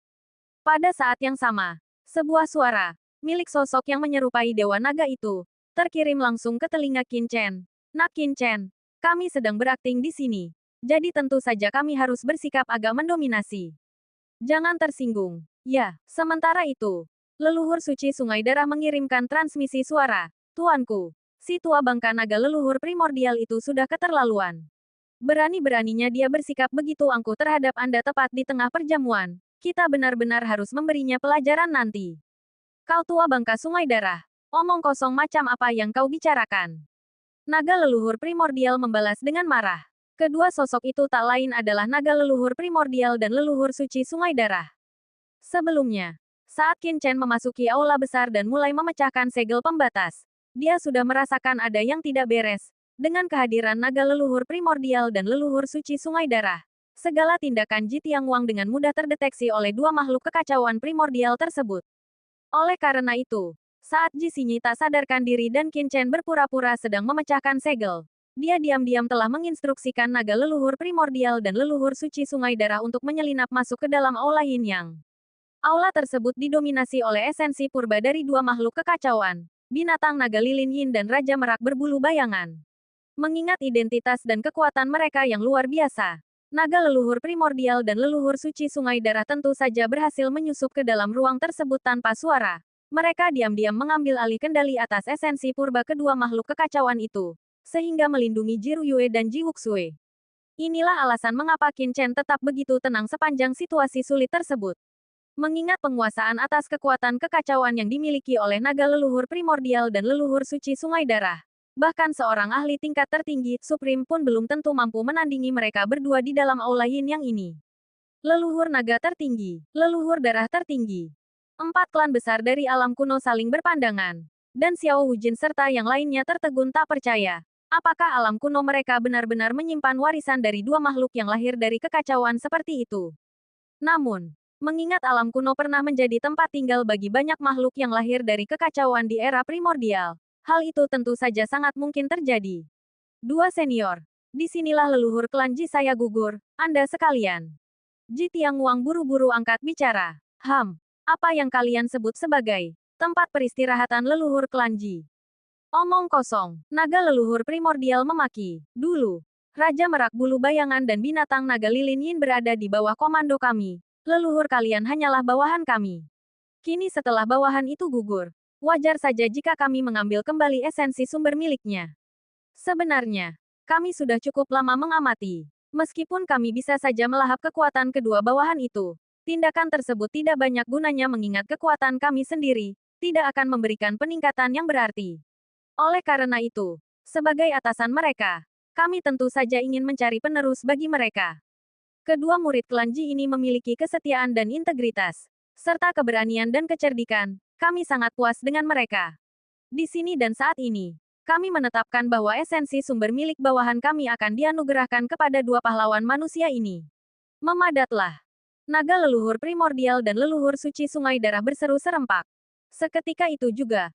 Pada saat yang sama, sebuah suara, milik sosok yang menyerupai dewa naga itu, terkirim langsung ke telinga Qin Chen. Nak Qin Chen, kami sedang berakting di sini. Jadi tentu saja kami harus bersikap agak mendominasi. Jangan tersinggung. Ya, sementara itu, leluhur suci Sungai Darah mengirimkan transmisi suara. Tuanku, si tua bangka naga leluhur primordial itu sudah keterlaluan. Berani-beraninya dia bersikap begitu angkuh terhadap Anda tepat di tengah perjamuan. Kita benar-benar harus memberinya pelajaran nanti. Kau tua bangka Sungai Darah. Omong kosong macam apa yang kau bicarakan? Naga leluhur primordial membalas dengan marah. Kedua sosok itu tak lain adalah naga leluhur primordial dan leluhur suci Sungai Darah. Sebelumnya, saat Qin Chen memasuki aula besar dan mulai memecahkan segel pembatas, dia sudah merasakan ada yang tidak beres. Dengan kehadiran naga leluhur primordial dan leluhur suci Sungai Darah, segala tindakan Ji Tianguang dengan mudah terdeteksi oleh dua makhluk kekacauan primordial tersebut. Oleh karena itu, saat Ji Xinyi tak sadarkan diri dan Qin Chen berpura-pura sedang memecahkan segel, dia diam-diam telah menginstruksikan naga leluhur primordial dan leluhur suci Sungai Darah untuk menyelinap masuk ke dalam aula Yin Yang. Aula tersebut didominasi oleh esensi purba dari dua makhluk kekacauan, binatang naga lilin yin dan raja merak berbulu bayangan. Mengingat identitas dan kekuatan mereka yang luar biasa, naga leluhur primordial dan leluhur suci Sungai Darah tentu saja berhasil menyusup ke dalam ruang tersebut tanpa suara. Mereka diam-diam mengambil alih kendali atas esensi purba kedua makhluk kekacauan itu, sehingga melindungi Ji Ruyue dan Ji Wuxue. Inilah alasan mengapa Qin Chen tetap begitu tenang sepanjang situasi sulit tersebut. Mengingat penguasaan atas kekuatan kekacauan yang dimiliki oleh naga leluhur primordial dan leluhur suci Sungai Darah, bahkan seorang ahli tingkat tertinggi, Supreme pun belum tentu mampu menandingi mereka berdua di dalam aula Yin Yang ini. Leluhur naga tertinggi, leluhur darah tertinggi. 4 klan besar dari alam kuno saling berpandangan. Dan Xiao Wujin serta yang lainnya tertegun tak percaya. Apakah alam kuno mereka benar-benar menyimpan warisan dari dua makhluk yang lahir dari kekacauan seperti itu? Namun, mengingat alam kuno pernah menjadi tempat tinggal bagi banyak makhluk yang lahir dari kekacauan di era primordial, hal itu tentu saja sangat mungkin terjadi. Dua senior. Disinilah leluhur klan Ji saya gugur, Anda sekalian. Ji Tianguang buru-buru angkat bicara. Apa yang kalian sebut sebagai tempat peristirahatan leluhur klan Ji? Omong kosong. Naga leluhur primordial memaki. Dulu, Raja Merak Bulu Bayangan dan binatang naga lilin yin berada di bawah komando kami. Leluhur kalian hanyalah bawahan kami. Kini setelah bawahan itu gugur, wajar saja jika kami mengambil kembali esensi sumber miliknya. Sebenarnya, kami sudah cukup lama mengamati Meskipun kami bisa saja melahap kekuatan kedua bawahan itu, tindakan tersebut tidak banyak gunanya mengingat kekuatan kami sendiri, tidak akan memberikan peningkatan yang berarti. Oleh karena itu, sebagai atasan mereka, kami tentu saja ingin mencari penerus bagi mereka. Kedua murid klan Ji ini memiliki kesetiaan dan integritas, serta keberanian dan kecerdikan. Kami sangat puas dengan mereka. Di sini dan saat ini, kami menetapkan bahwa esensi sumber milik bawahan kami akan dianugerahkan kepada dua pahlawan manusia ini. Memadatlah. Naga leluhur primordial dan leluhur suci sungai darah berseru serempak. Seketika itu juga,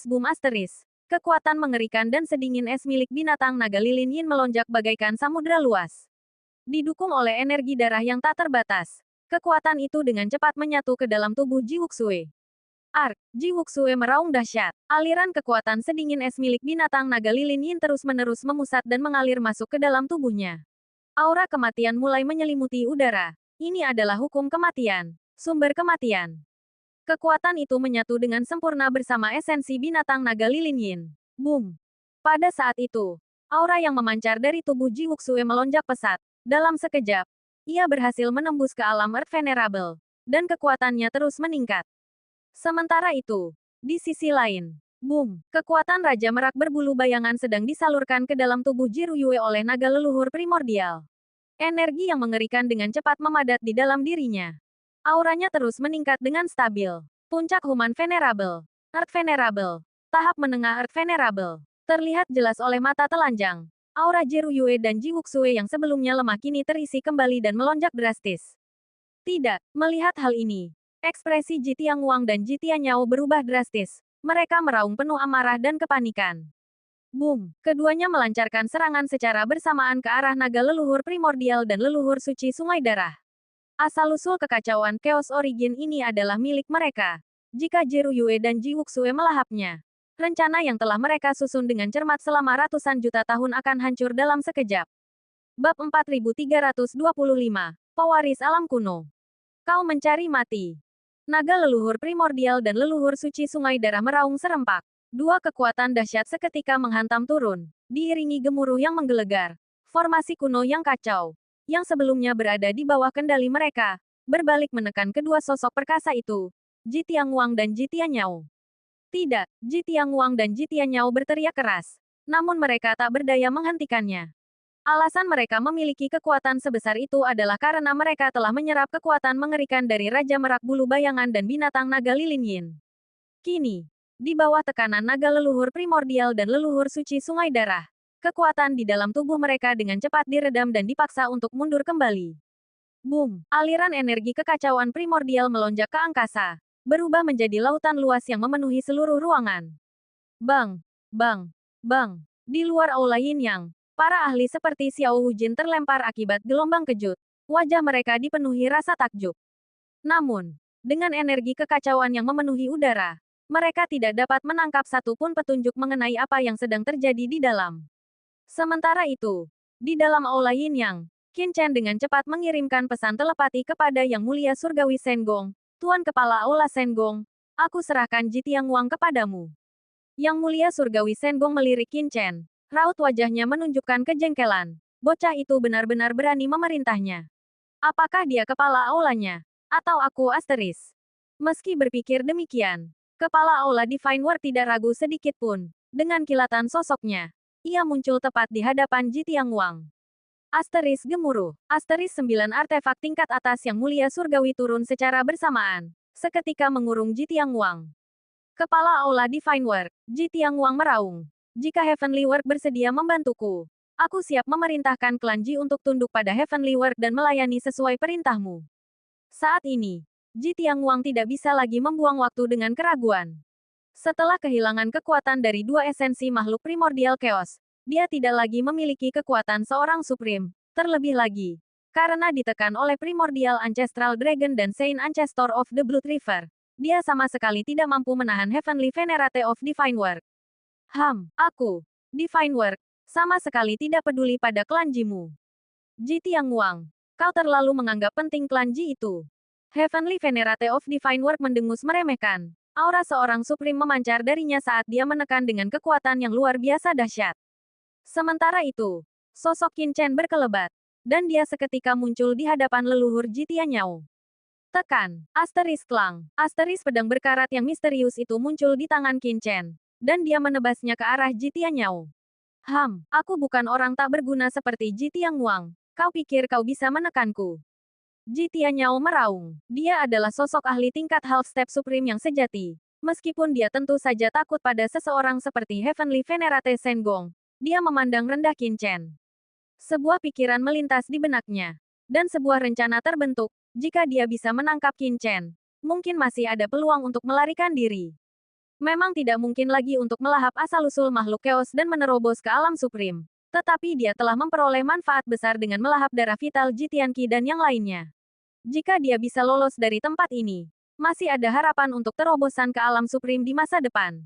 boom asteris. Kekuatan mengerikan dan sedingin es milik binatang naga lilin yin melonjak bagaikan samudera luas. Didukung oleh energi darah yang tak terbatas, kekuatan itu dengan cepat menyatu ke dalam tubuh Ji Wuxue. Ji Wuxue meraung dahsyat. Aliran kekuatan sedingin es milik binatang naga lilin yin terus-menerus memusat dan mengalir masuk ke dalam tubuhnya. Aura kematian mulai menyelimuti udara. Ini adalah hukum kematian, sumber kematian. Kekuatan itu menyatu dengan sempurna bersama esensi binatang naga lilin yin. Boom! Pada saat itu, aura yang memancar dari tubuh Ji Wuxue melonjak pesat. Dalam sekejap, ia berhasil menembus ke alam Earth Venerable, dan kekuatannya terus meningkat. Sementara itu, di sisi lain, boom! Kekuatan Raja Merak berbulu bayangan sedang disalurkan ke dalam tubuh Ji Ruyue oleh naga leluhur primordial. Energi yang mengerikan dengan cepat memadat di dalam dirinya. Auranya terus meningkat dengan stabil. Puncak Human Venerable, Earth Venerable, tahap menengah Earth Venerable. Terlihat jelas oleh mata telanjang. Aura Ji Ruyue dan Ji Wuxue yang sebelumnya lemah kini terisi kembali dan melonjak drastis. Tidak, melihat hal ini, ekspresi Ji Tianguang dan Ji Tianyao berubah drastis. Mereka meraung penuh amarah dan kepanikan. Boom! Keduanya melancarkan serangan secara bersamaan ke arah naga leluhur primordial dan leluhur suci sungai darah. Asal-usul kekacauan Chaos Origin ini adalah milik mereka. Jika Ji Ruyue dan Ji Wuxue melahapnya, rencana yang telah mereka susun dengan cermat selama ratusan juta tahun akan hancur dalam sekejap. Bab 4325, Pewaris Alam Kuno. Kau mencari mati. Naga leluhur primordial dan leluhur suci sungai darah meraung serempak. Dua kekuatan dahsyat seketika menghantam turun, diiringi gemuruh yang menggelegar. Formasi kuno yang kacau, yang sebelumnya berada di bawah kendali mereka, berbalik menekan kedua sosok perkasa itu, Ji Tianguang dan Ji Tianyao. Tidak, Ji Tianguang dan Ji Tianyao berteriak keras, namun mereka tak berdaya menghentikannya. Alasan mereka memiliki kekuatan sebesar itu adalah karena mereka telah menyerap kekuatan mengerikan dari Raja Merak Bulu Bayangan dan binatang naga lilin yin. Kini, di bawah tekanan naga leluhur primordial dan leluhur suci sungai darah, kekuatan di dalam tubuh mereka dengan cepat diredam dan dipaksa untuk mundur kembali. Boom! Aliran energi kekacauan primordial melonjak ke angkasa, berubah menjadi lautan luas yang memenuhi seluruh ruangan. Bang! Bang! Bang! Di luar aula Yin Yang, para ahli seperti Xiao Hujin terlempar akibat gelombang kejut. Wajah mereka dipenuhi rasa takjub. Namun, dengan energi kekacauan yang memenuhi udara, mereka tidak dapat menangkap satu pun petunjuk mengenai apa yang sedang terjadi di dalam. Sementara itu, di dalam aula Yin Yang, Qin Chen dengan cepat mengirimkan pesan telepati kepada Yang Mulia Surgawi Senggong, Tuan Kepala Aula Senggong, aku serahkan Ji Tianguang kepadamu. Yang Mulia Surgawi Senggong melirik Qin Chen, raut wajahnya menunjukkan kejengkelan. Bocah itu benar-benar berani memerintahnya. Apakah dia kepala aulanya? Atau aku asteris? Meski berpikir demikian, kepala aula Divine Word tidak ragu sedikit pun, dengan kilatan sosoknya. Ia muncul tepat di hadapan Ji Tianguang. Asteris gemuruh. Asteris 9 artefak tingkat atas Yang Mulia Surgawi turun secara bersamaan, seketika mengurung Ji Tianguang. Kepala Aula Divine Work, Ji Tianguang meraung. Jika Heavenly Work bersedia membantuku, aku siap memerintahkan klan Ji untuk tunduk pada Heavenly Work dan melayani sesuai perintahmu. Saat ini, Ji Tianguang tidak bisa lagi membuang waktu dengan keraguan. Setelah kehilangan kekuatan dari dua esensi makhluk primordial chaos, dia tidak lagi memiliki kekuatan seorang supreme, terlebih lagi, karena ditekan oleh primordial ancestral dragon dan Saint Ancestor of the Blood River, dia sama sekali tidak mampu menahan Heavenly Venerate of Divine Work. Aku, Divine Work, sama sekali tidak peduli pada klan Jimu. Ji Tianguang, kau terlalu menganggap penting klan Ji itu. Heavenly Venerate of Divine Work mendengus meremehkan. Aura seorang Supreme memancar darinya saat dia menekan dengan kekuatan yang luar biasa dahsyat. Sementara itu, sosok Qin Chen berkelebat. dan dia seketika muncul di hadapan leluhur Jitianyao. Tekan, asteris klang, asteris pedang berkarat yang misterius itu muncul di tangan Qin Chen, dan dia menebasnya ke arah Jitianyao. Aku bukan orang tak berguna seperti Jitiang Wang. Kau pikir kau bisa menekanku? Jitianyao meraung. Dia adalah sosok ahli tingkat Half Step Supreme yang sejati. Meskipun dia tentu saja takut pada seseorang seperti Heavenly Venerate Sengong, dia memandang rendah Qin Chen. Sebuah pikiran melintas di benaknya. Dan sebuah rencana terbentuk, jika dia bisa menangkap Qin Chen, mungkin masih ada peluang untuk melarikan diri. Memang tidak mungkin lagi untuk melahap asal-usul makhluk keos dan menerobos ke alam supreme. Tetapi dia telah memperoleh manfaat besar dengan melahap darah vital Jitianqi dan yang lainnya. Jika dia bisa lolos dari tempat ini, masih ada harapan untuk terobosan ke alam supreme di masa depan.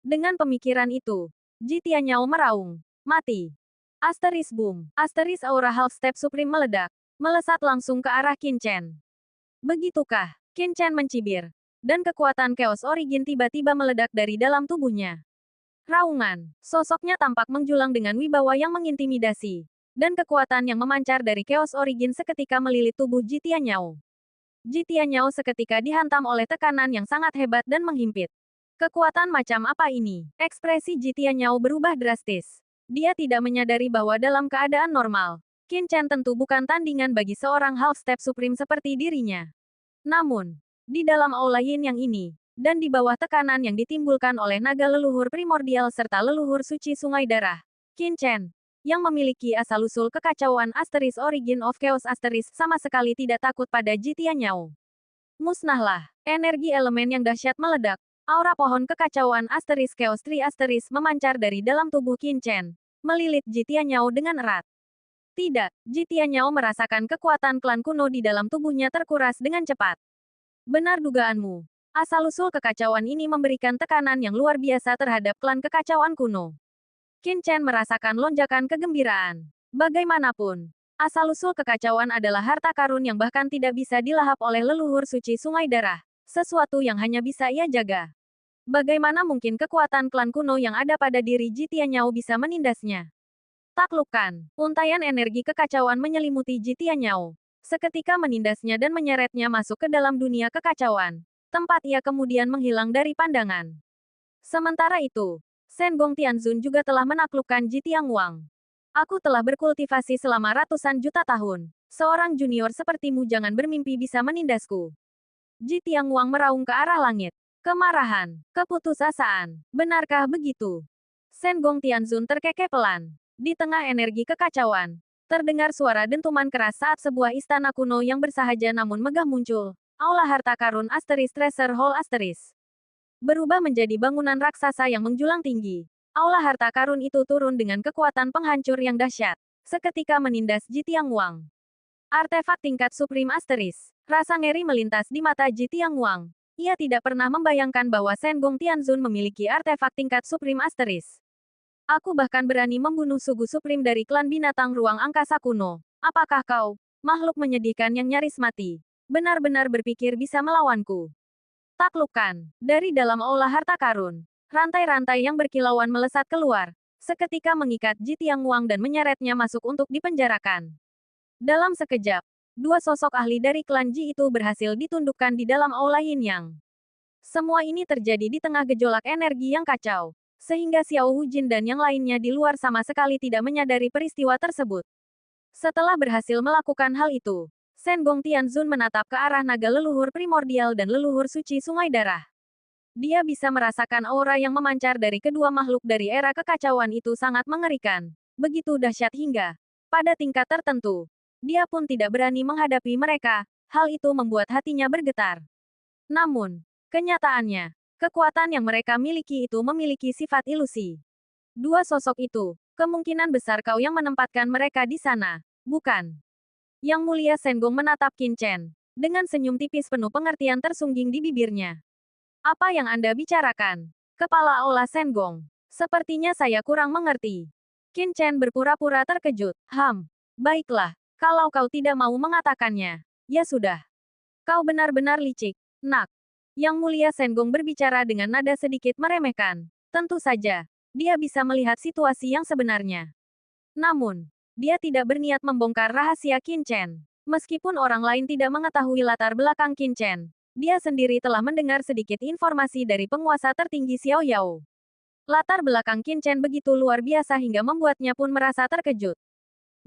Dengan pemikiran itu, Jitianyao meraung. Mati. Asteris boom. Asteris aura half step supreme meledak, melesat langsung ke arah Qin Chen. Begitukah? Qin Chen mencibir, dan kekuatan Chaos Origin tiba-tiba meledak dari dalam tubuhnya. Raungan. Sosoknya tampak menjulang dengan wibawa yang mengintimidasi, dan kekuatan yang memancar dari Chaos Origin seketika melilit tubuh Jitianyao. Jitianyao seketika dihantam oleh tekanan yang sangat hebat dan menghimpit. Kekuatan macam apa ini? Ekspresi Jitianyao berubah drastis. Dia tidak menyadari bahwa dalam keadaan normal, Qin Chen tentu bukan tandingan bagi seorang Half Step Supreme seperti dirinya. Namun, di dalam aula yin yang ini, dan di bawah tekanan yang ditimbulkan oleh naga leluhur primordial serta leluhur suci sungai darah, Qin Chen, yang memiliki asal-usul kekacauan Asteris Origin of Chaos Asteris sama sekali tidak takut pada Jitianyao. Musnahlah, energi elemen yang dahsyat meledak, aura pohon kekacauan Asteris Chaos Tree Asteris memancar dari dalam tubuh Qin Chen, melilit Jitianyao dengan erat. Tidak, Jitianyao merasakan kekuatan klan kuno di dalam tubuhnya terkuras dengan cepat. Benar dugaanmu. Asal-usul kekacauan ini memberikan tekanan yang luar biasa terhadap klan kekacauan kuno. Qin Chen merasakan lonjakan kegembiraan. Bagaimanapun, asal-usul kekacauan adalah harta karun yang bahkan tidak bisa dilahap oleh leluhur suci sungai darah, sesuatu yang hanya bisa ia jaga. Bagaimana mungkin kekuatan klan kuno yang ada pada diri Jitianyao bisa menindasnya? Taklukkan, untaian energi kekacauan menyelimuti Jitianyao. Seketika menindasnya dan menyeretnya masuk ke dalam dunia kekacauan. Tempat ia kemudian menghilang dari pandangan. Sementara itu, Sengong Tianzun juga telah menaklukkan Jitiang Wang. Aku telah berkultivasi selama ratusan juta tahun. Seorang junior sepertimu jangan bermimpi bisa menindasku. Jitiang Wang meraung ke arah langit. Kemarahan, keputusasaan. Benarkah begitu? Sengong Tianzun terkekeh pelan. Di tengah energi kekacauan, terdengar suara dentuman keras saat sebuah istana kuno yang bersahaja namun megah muncul. Aula harta karun Asteris Treasure Hall Asteris berubah menjadi bangunan raksasa yang menjulang tinggi. Aula harta karun itu turun dengan kekuatan penghancur yang dahsyat, seketika menindas Jitiang Wang. Artefak tingkat Supreme Asteris. Rasa ngeri melintas di mata Jitiang Wang. Ia tidak pernah membayangkan bahwa Sengong Tianzun memiliki artefak tingkat Supreme Asteris. Aku bahkan berani membunuh sugu Supreme dari klan binatang ruang angkasa kuno. Apakah kau, makhluk menyedihkan yang nyaris mati, benar-benar berpikir bisa melawanku? Taklukkan, dari dalam aula harta karun, rantai-rantai yang berkilauan melesat keluar, seketika mengikat Jitiang Wang dan menyeretnya masuk untuk dipenjarakan. Dalam sekejap, dua sosok ahli dari klan Ji itu berhasil ditundukkan di dalam aula Yin Yang. Semua ini terjadi di tengah gejolak energi yang kacau, sehingga Xiao Wujin dan yang lainnya di luar sama sekali tidak menyadari peristiwa tersebut. Setelah berhasil melakukan hal itu, Sengong Tianzun menatap ke arah naga leluhur primordial dan leluhur suci sungai darah. Dia bisa merasakan aura yang memancar dari kedua makhluk dari era kekacauan itu sangat mengerikan. Begitu dahsyat hingga, pada tingkat tertentu, dia pun tidak berani menghadapi mereka. Hal itu membuat hatinya bergetar. Namun, kenyataannya, kekuatan yang mereka miliki itu memiliki sifat ilusi. Dua sosok itu, kemungkinan besar kau yang menempatkan mereka di sana, bukan? Yang Mulia Sengong menatap Qin Chen, dengan senyum tipis penuh pengertian tersungging di bibirnya. Apa yang Anda bicarakan? Kepala Aula Sengong. Sepertinya saya kurang mengerti. Qin Chen berpura-pura terkejut. Baiklah, kalau kau tidak mau mengatakannya. Ya sudah. Kau benar-benar licik, nak. Yang Mulia Sengong berbicara dengan nada sedikit meremehkan. Tentu saja, dia bisa melihat situasi yang sebenarnya. Namun, dia tidak berniat membongkar rahasia Qin Chen. Meskipun orang lain tidak mengetahui latar belakang Qin Chen, dia sendiri telah mendengar sedikit informasi dari penguasa tertinggi Xiao Yao. Latar belakang Qin Chen begitu luar biasa hingga membuatnya pun merasa terkejut.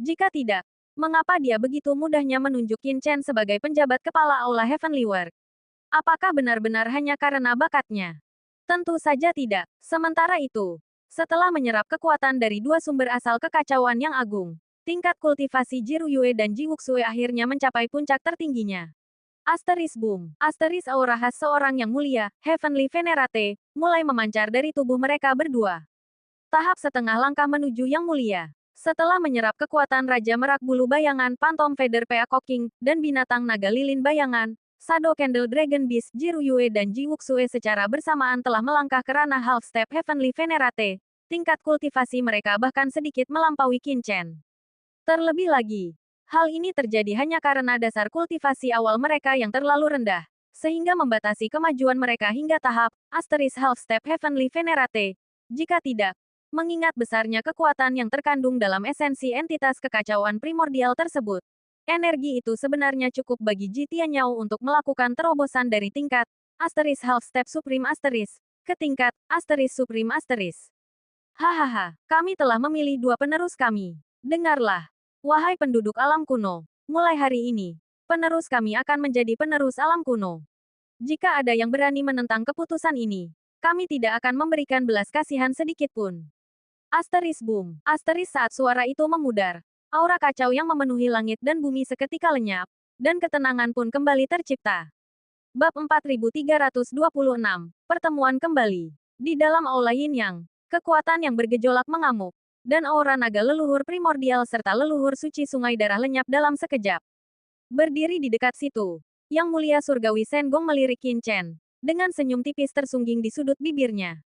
Jika tidak, mengapa dia begitu mudahnya menunjuk Qin Chen sebagai penjabat kepala Aula Heavenly World? Apakah benar-benar hanya karena bakatnya? Tentu saja tidak. Sementara itu, setelah menyerap kekuatan dari dua sumber asal kekacauan yang agung, tingkat kultivasi Jiruyue dan Jiwuxue akhirnya mencapai puncak tertingginya. Asteris boom. Asteris aura khas seorang yang mulia, Heavenly Venerate, mulai memancar dari tubuh mereka berdua. Tahap setengah langkah menuju yang mulia. Setelah menyerap kekuatan Raja Merak Bulu Bayangan, Phantom Feather Peacock dan binatang naga lilin bayangan, Shadow Candle Dragon Beast Jiruyue dan Jiwuxue secara bersamaan telah melangkah ke ranah half step Heavenly Venerate. Tingkat kultivasi mereka bahkan sedikit melampaui Qin Chen. Terlebih lagi, hal ini terjadi hanya karena dasar kultivasi awal mereka yang terlalu rendah, sehingga membatasi kemajuan mereka hingga tahap Asteris Half Step Heavenly Venerate. Jika tidak, mengingat besarnya kekuatan yang terkandung dalam esensi entitas kekacauan primordial tersebut, energi itu sebenarnya cukup bagi Ji Tianyao untuk melakukan terobosan dari tingkat Asteris Half Step Supreme Asteris ke tingkat Asteris Supreme Asteris. Hahaha, kami telah memilih dua penerus kami. Dengarlah, wahai penduduk alam kuno, mulai hari ini, penerus kami akan menjadi penerus alam kuno. Jika ada yang berani menentang keputusan ini, kami tidak akan memberikan belas kasihan sedikit pun. Asteris boom. Asteris saat suara itu memudar. Aura kacau yang memenuhi langit dan bumi seketika lenyap, dan ketenangan pun kembali tercipta. Bab 4326, Pertemuan kembali. Di dalam Aula Yin Yang, kekuatan yang bergejolak mengamuk, dan aura naga leluhur primordial serta leluhur suci sungai darah lenyap dalam sekejap. Berdiri di dekat situ, Yang Mulia Surgawi Senggong melirik Qin Chen, dengan senyum tipis tersungging di sudut bibirnya.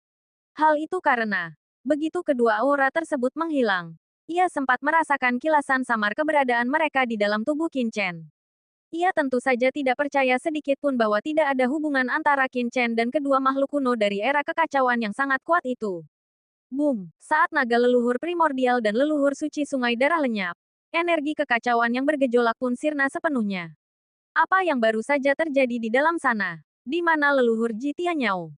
Hal itu karena, begitu kedua aura tersebut menghilang, ia sempat merasakan kilasan samar keberadaan mereka di dalam tubuh Qin Chen. Ia tentu saja tidak percaya sedikit pun bahwa tidak ada hubungan antara Qin Chen dan kedua makhluk kuno dari era kekacauan yang sangat kuat itu. Boom! Saat naga leluhur primordial dan leluhur suci sungai darah lenyap, energi kekacauan yang bergejolak pun sirna sepenuhnya. Apa yang baru saja terjadi di dalam sana? Di mana leluhur Ji Tianyao?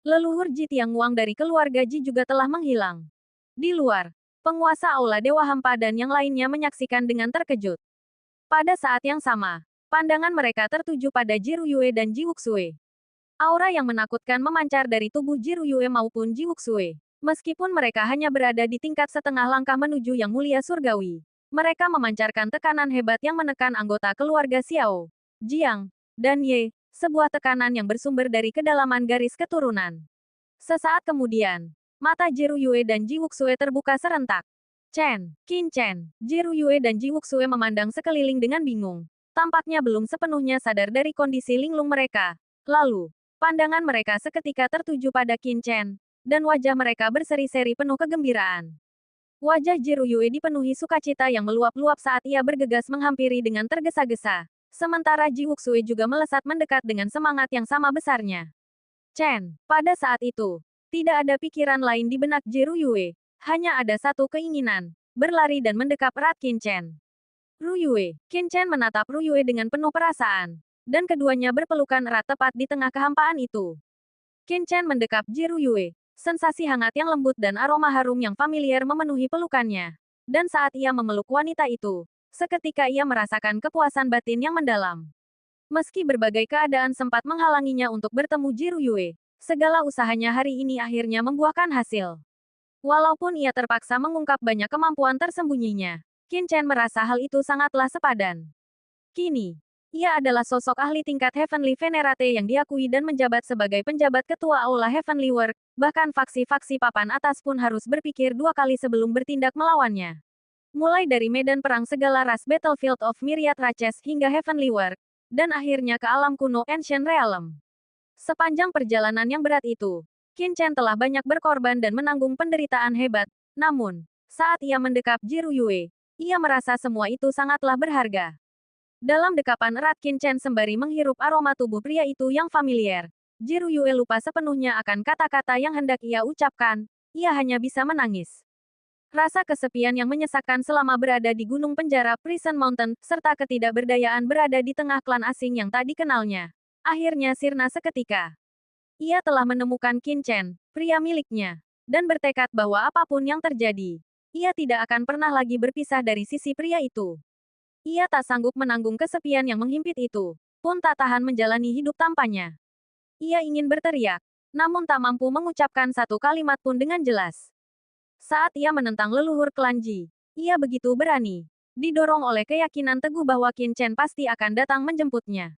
Leluhur Ji Tianguang dari keluarga Ji juga telah menghilang. Di luar, penguasa Aula Dewa Hampa dan yang lainnya menyaksikan dengan terkejut. Pada saat yang sama, pandangan mereka tertuju pada Jiruyue dan Jiwuxue. Aura yang menakutkan memancar dari tubuh Jiruyue maupun Jiwuxue. Meskipun mereka hanya berada di tingkat setengah langkah menuju Yang Mulia Surgawi, mereka memancarkan tekanan hebat yang menekan anggota keluarga Xiao, Jiang, dan Ye, sebuah tekanan yang bersumber dari kedalaman garis keturunan. Sesaat kemudian, mata Jiruyue dan Jiwuxue terbuka serentak. Qin Chen, Jiruyue dan Jiwuxue memandang sekeliling dengan bingung. Tampaknya belum sepenuhnya sadar dari kondisi linglung mereka. Lalu, pandangan mereka seketika tertuju pada Qin Chen, dan wajah mereka berseri-seri penuh kegembiraan. Wajah Jiruyue dipenuhi sukacita yang meluap-luap saat ia bergegas menghampiri dengan tergesa-gesa. Sementara Jiwuxue juga melesat mendekat dengan semangat yang sama besarnya. Pada saat itu, tidak ada pikiran lain di benak Jiruyue. Hanya ada satu keinginan, berlari dan mendekap erat Qin Chen. Qin Chen menatap Ruyue dengan penuh perasaan, dan keduanya berpelukan erat tepat di tengah kehampaan itu. Qin Chen mendekap Jiruyue. Sensasi hangat yang lembut dan aroma harum yang familiar memenuhi pelukannya. Dan saat ia memeluk wanita itu, seketika ia merasakan kepuasan batin yang mendalam. Meski berbagai keadaan sempat menghalanginya untuk bertemu Jiruyue, segala usahanya hari ini akhirnya membuahkan hasil. Walaupun ia terpaksa mengungkap banyak kemampuan tersembunyinya, Qin Chen merasa hal itu sangatlah sepadan. Kini, ia adalah sosok ahli tingkat Heavenly Venerate yang diakui dan menjabat sebagai penjabat ketua Aula Heavenly World, bahkan faksi-faksi papan atas pun harus berpikir dua kali sebelum bertindak melawannya. Mulai dari medan perang segala ras Battlefield of Myriad Races hingga Heavenly World, dan akhirnya ke alam kuno Ancient Realm. Sepanjang perjalanan yang berat itu, Qin Chen telah banyak berkorban dan menanggung penderitaan hebat, namun, saat ia mendekap Jiruyue, ia merasa semua itu sangatlah berharga. Dalam dekapan erat Qin Chen sembari menghirup aroma tubuh pria itu yang familiar, Jiruyue lupa sepenuhnya akan kata-kata yang hendak ia ucapkan, ia hanya bisa menangis. Rasa kesepian yang menyesakkan selama berada di gunung penjara Prison Mountain, serta ketidakberdayaan berada di tengah klan asing yang tak dikenalnya. Akhirnya sirna seketika. Ia telah menemukan Qin Chen, pria miliknya, dan bertekad bahwa apapun yang terjadi, ia tidak akan pernah lagi berpisah dari sisi pria itu. Ia tak sanggup menanggung kesepian yang menghimpit itu, pun tak tahan menjalani hidup tanpanya. Ia ingin berteriak, namun tak mampu mengucapkan satu kalimat pun dengan jelas. Saat ia menentang leluhur klan Ji, ia begitu berani. Didorong oleh keyakinan teguh bahwa Qin Chen pasti akan datang menjemputnya.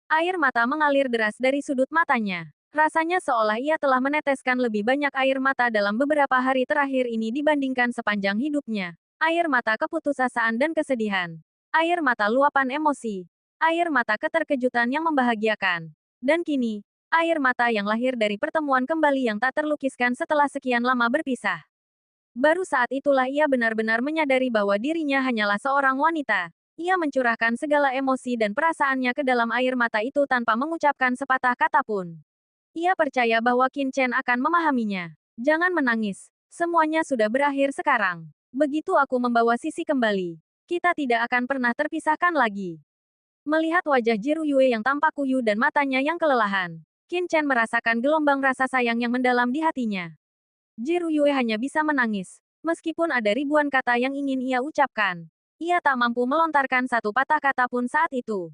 Air mata mengalir deras dari sudut matanya. Rasanya seolah ia telah meneteskan lebih banyak air mata dalam beberapa hari terakhir ini dibandingkan sepanjang hidupnya. Air mata keputusasaan dan kesedihan. Air mata luapan emosi. Air mata keterkejutan yang membahagiakan. Dan kini, air mata yang lahir dari pertemuan kembali yang tak terlukiskan setelah sekian lama berpisah. Baru saat itulah ia benar-benar menyadari bahwa dirinya hanyalah seorang wanita. Ia mencurahkan segala emosi dan perasaannya ke dalam air mata itu tanpa mengucapkan sepatah kata pun. Ia percaya bahwa Qin Chen akan memahaminya. Jangan menangis. Semuanya sudah berakhir sekarang. Begitu aku membawa Sisi kembali, kita tidak akan pernah terpisahkan lagi. Melihat wajah Jiru Yue yang tampak kuyu dan matanya yang kelelahan, Qin Chen merasakan gelombang rasa sayang yang mendalam di hatinya. Jiru Yue hanya bisa menangis. Meskipun ada ribuan kata yang ingin ia ucapkan, ia tak mampu melontarkan satu patah kata pun saat itu.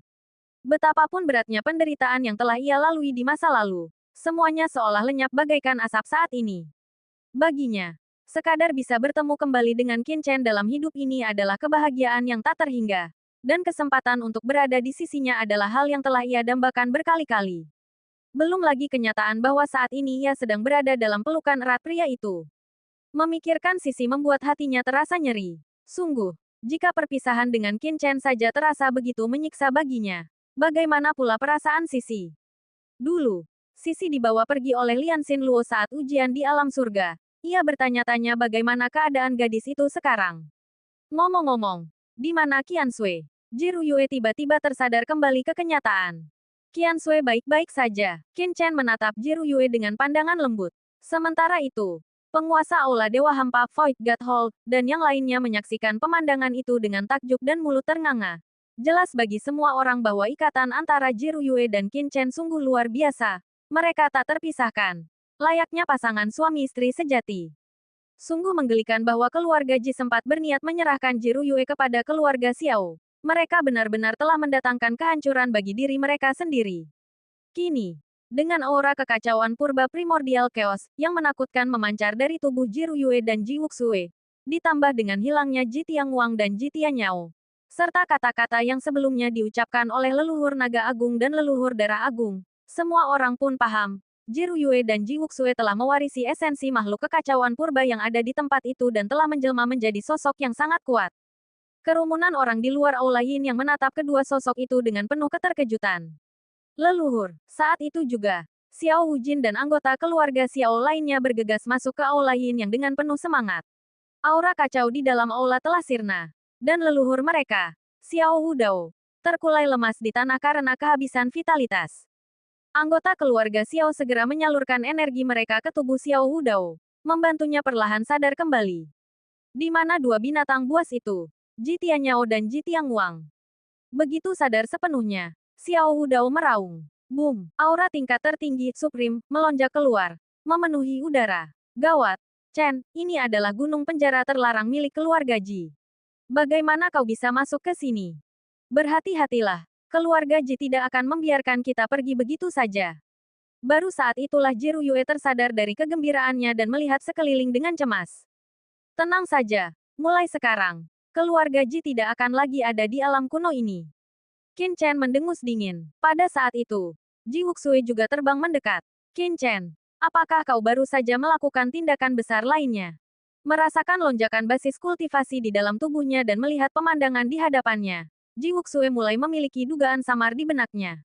Betapapun beratnya penderitaan yang telah ia lalui di masa lalu, semuanya seolah lenyap bagaikan asap saat ini. Baginya, sekadar bisa bertemu kembali dengan Qin Chen dalam hidup ini adalah kebahagiaan yang tak terhingga. Dan kesempatan untuk berada di sisinya adalah hal yang telah ia dambakan berkali-kali. Belum lagi kenyataan bahwa saat ini ia sedang berada dalam pelukan erat pria itu. Memikirkan Sisi membuat hatinya terasa nyeri. Sungguh, jika perpisahan dengan Qin Chen saja terasa begitu menyiksa baginya, bagaimana pula perasaan Sisi? Dulu, Sisi dibawa pergi oleh Lian Xinluo saat ujian di alam surga. Ia bertanya-tanya bagaimana keadaan gadis itu sekarang. Ngomong-ngomong, di mana Qian Sui? Jiru Yue tiba-tiba tersadar kembali ke kenyataan. Qian Sui baik-baik saja. Qin Chen menatap Jiru Yue dengan pandangan lembut. Sementara itu, penguasa Aula Dewa Hampa Void God Hall, dan yang lainnya menyaksikan pemandangan itu dengan takjub dan mulut ternganga. Jelas bagi semua orang bahwa ikatan antara Jiru Yue dan Qin Chen sungguh luar biasa. Mereka tak terpisahkan. Layaknya pasangan suami istri sejati. Sungguh menggelikan bahwa keluarga Ji sempat berniat menyerahkan Jiru Yue kepada keluarga Xiao. Mereka benar-benar telah mendatangkan kehancuran bagi diri mereka sendiri. Kini, dengan aura kekacauan purba primordial chaos yang menakutkan memancar dari tubuh Jiru Yue dan Ji Wuxue, ditambah dengan hilangnya Ji Tianguang dan Ji Tianyao, serta kata-kata yang sebelumnya diucapkan oleh leluhur naga agung dan leluhur darah agung, semua orang pun paham, Jiru Yue dan Ji Wuxue telah mewarisi esensi makhluk kekacauan purba yang ada di tempat itu dan telah menjelma menjadi sosok yang sangat kuat. Kerumunan orang di luar aula Yin yang menatap kedua sosok itu dengan penuh keterkejutan. Leluhur, saat itu juga, Xiao Wujin dan anggota keluarga Xiao lainnya bergegas masuk ke aula Yin yang dengan penuh semangat. Aura kacau di dalam aula telah sirna. Dan leluhur mereka, Xiao Wudao, terkulai lemas di tanah karena kehabisan vitalitas. Anggota keluarga Xiao segera menyalurkan energi mereka ke tubuh Xiao Wudao, membantunya perlahan sadar kembali. Di mana dua binatang buas itu? Ji Tianyao dan Ji Tianguang. Begitu sadar sepenuhnya, Xiao Wudao meraung. Boom! Aura tingkat tertinggi, Supreme, melonjak keluar, memenuhi udara. Gawat! Chen, ini adalah gunung penjara terlarang milik keluarga Ji. Bagaimana kau bisa masuk ke sini? Berhati-hatilah. Keluarga Ji tidak akan membiarkan kita pergi begitu saja. Baru saat itulah Jiru Yue tersadar dari kegembiraannya dan melihat sekeliling dengan cemas. Tenang saja. Mulai sekarang, keluarga Ji tidak akan lagi ada di alam kuno ini. Qin Chen mendengus dingin. Pada saat itu, Ji Wuxue juga terbang mendekat. Qin Chen, apakah kau baru saja melakukan tindakan besar lainnya? Merasakan lonjakan basis kultivasi di dalam tubuhnya dan melihat pemandangan di hadapannya, Ji Wuxue mulai memiliki dugaan samar di benaknya.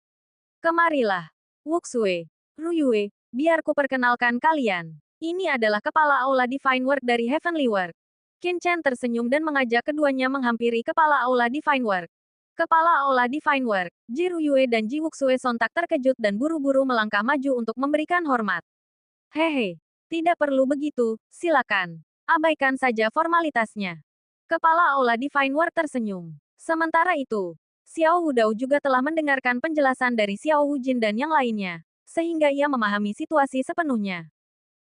Kemarilah, Wuxue, Ruyue, biar ku perkenalkan kalian. Ini adalah kepala Aula Divine Work dari Heavenly Work. Qin Chen tersenyum dan mengajak keduanya menghampiri kepala Aula Divine Work. Kepala Aula Divine Work, Jiru Yue dan Ji Wuxue sontak terkejut dan buru-buru melangkah maju untuk memberikan hormat. Hehe, tidak perlu begitu, silakan. Abaikan saja formalitasnya. Kepala Aula Divine Word tersenyum. Sementara itu, Xiao Wudao juga telah mendengarkan penjelasan dari Xiao Wujin dan yang lainnya, sehingga ia memahami situasi sepenuhnya.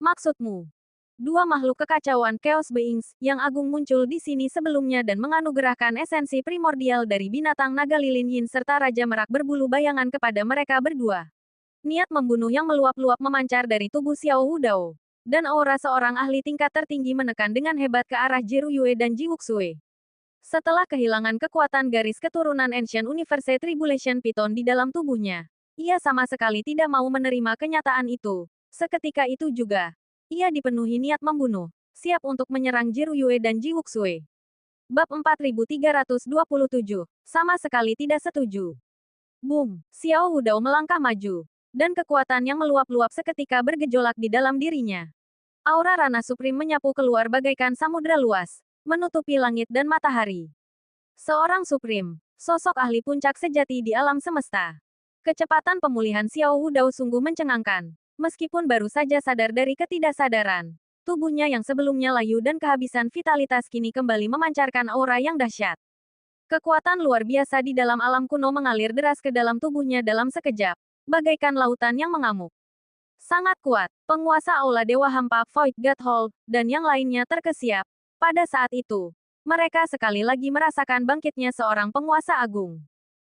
Maksudmu, dua makhluk kekacauan Chaos Beings yang agung muncul di sini sebelumnya dan menganugerahkan esensi primordial dari binatang naga lilin yin serta Raja Merak berbulu bayangan kepada mereka berdua. Niat membunuh yang meluap-luap memancar dari tubuh Xiao Wudao. Dan aura seorang ahli tingkat tertinggi menekan dengan hebat ke arah Jiru Yue dan Ji Wuxue. Setelah kehilangan kekuatan garis keturunan Ancient Universe Tribulation Python di dalam tubuhnya, ia sama sekali tidak mau menerima kenyataan itu. Seketika itu juga, ia dipenuhi niat membunuh, siap untuk menyerang Jiru Yue dan Ji Wuxue. Bab 4327, sama sekali tidak setuju. Boom, Xiao Wudao melangkah maju, dan kekuatan yang meluap-luap seketika bergejolak di dalam dirinya. Aura Rana Supreme menyapu keluar bagaikan samudra luas, menutupi langit dan matahari. Seorang Supreme, sosok ahli puncak sejati di alam semesta. Kecepatan pemulihan Xiao Wudao sungguh mencengangkan. Meskipun baru saja sadar dari ketidaksadaran, tubuhnya yang sebelumnya layu dan kehabisan vitalitas kini kembali memancarkan aura yang dahsyat. Kekuatan luar biasa di dalam alam kuno mengalir deras ke dalam tubuhnya dalam sekejap, bagaikan lautan yang mengamuk. Sangat kuat, penguasa Aula Dewa Hampa Void God Hall, dan yang lainnya terkesiap. Pada saat itu, mereka sekali lagi merasakan bangkitnya seorang penguasa agung.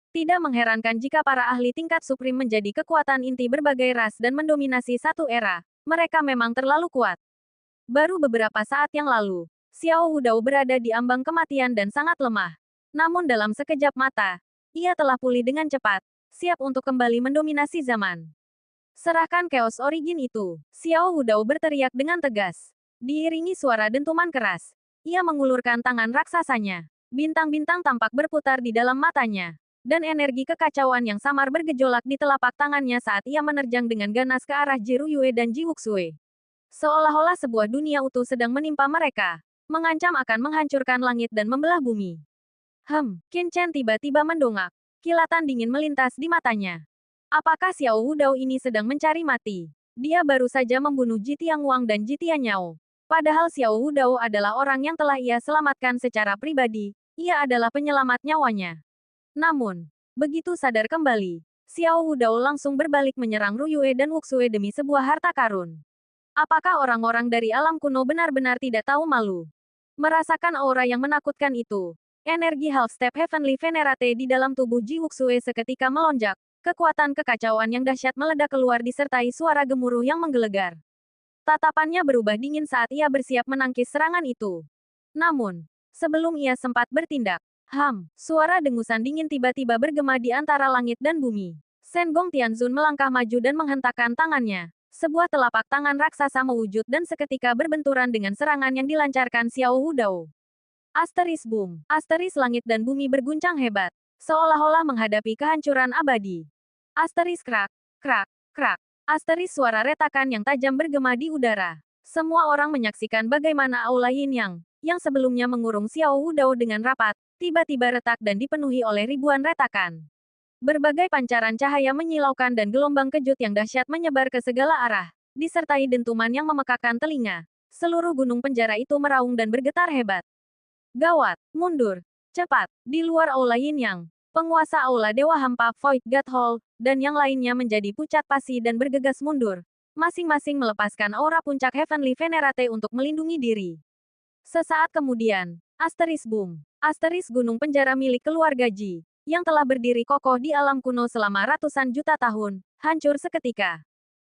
Tidak mengherankan jika para ahli tingkat Supreme menjadi kekuatan inti berbagai ras dan mendominasi satu era. Mereka memang terlalu kuat. Baru beberapa saat yang lalu, Xiao Wudao berada di ambang kematian dan sangat lemah. Namun dalam sekejap mata, ia telah pulih dengan cepat, siap untuk kembali mendominasi zaman. Serahkan Chaos Origin itu, Xiao Wudao berteriak dengan tegas. Diiringi suara dentuman keras, ia mengulurkan tangan raksasanya. Bintang-bintang tampak berputar di dalam matanya, dan energi kekacauan yang samar bergejolak di telapak tangannya saat ia menerjang dengan ganas ke arah Jiru Yue dan Ji Wuxue. Seolah-olah sebuah dunia utuh sedang menimpa mereka, mengancam akan menghancurkan langit dan membelah bumi. Qin Chen tiba-tiba mendongak. Kilatan dingin melintas di matanya. Apakah Xiao Wudao ini sedang mencari mati? Dia baru saja membunuh Ji Tianguang dan Ji Tianyao. Padahal Xiao Wudao adalah orang yang telah ia selamatkan secara pribadi, ia adalah penyelamat nyawanya. Namun, begitu sadar kembali, Xiao Wudao langsung berbalik menyerang Ruyue dan Wuxue demi sebuah harta karun. Apakah orang-orang dari alam kuno benar-benar tidak tahu malu? Merasakan aura yang menakutkan itu, energi Half Step Heavenly Venerate di dalam tubuh Ji Wuxue seketika melonjak. Kekuatan kekacauan yang dahsyat meledak keluar disertai suara gemuruh yang menggelegar. Tatapannya berubah dingin saat ia bersiap menangkis serangan itu. Namun, sebelum ia sempat bertindak, suara dengusan dingin tiba-tiba bergema di antara langit dan bumi. Shen Gong Tianzun melangkah maju dan menghentakkan tangannya. Sebuah telapak tangan raksasa mewujud dan seketika berbenturan dengan serangan yang dilancarkan Xiao Wudao. Asteris boom, asteris langit dan bumi berguncang hebat. Seolah-olah menghadapi kehancuran abadi. Asteris krak, krak, krak. Asteris suara retakan yang tajam bergema di udara. Semua orang menyaksikan bagaimana Aula Yin yang sebelumnya mengurung Xiao Wudao dengan rapat, tiba-tiba retak dan dipenuhi oleh ribuan retakan. Berbagai pancaran cahaya menyilaukan dan gelombang kejut yang dahsyat menyebar ke segala arah, disertai dentuman yang memekakkan telinga. Seluruh gunung penjara itu meraung dan bergetar hebat. Gawat, mundur. Cepat, di luar Aula Yin penguasa Aula Dewa Hampa Void God Hall, dan yang lainnya menjadi pucat pasi dan bergegas mundur. Masing-masing melepaskan aura puncak Heavenly Venerate untuk melindungi diri. Sesaat kemudian, asteris boom. Asteris gunung penjara milik keluarga Ji, yang telah berdiri kokoh di alam kuno selama ratusan juta tahun, hancur seketika.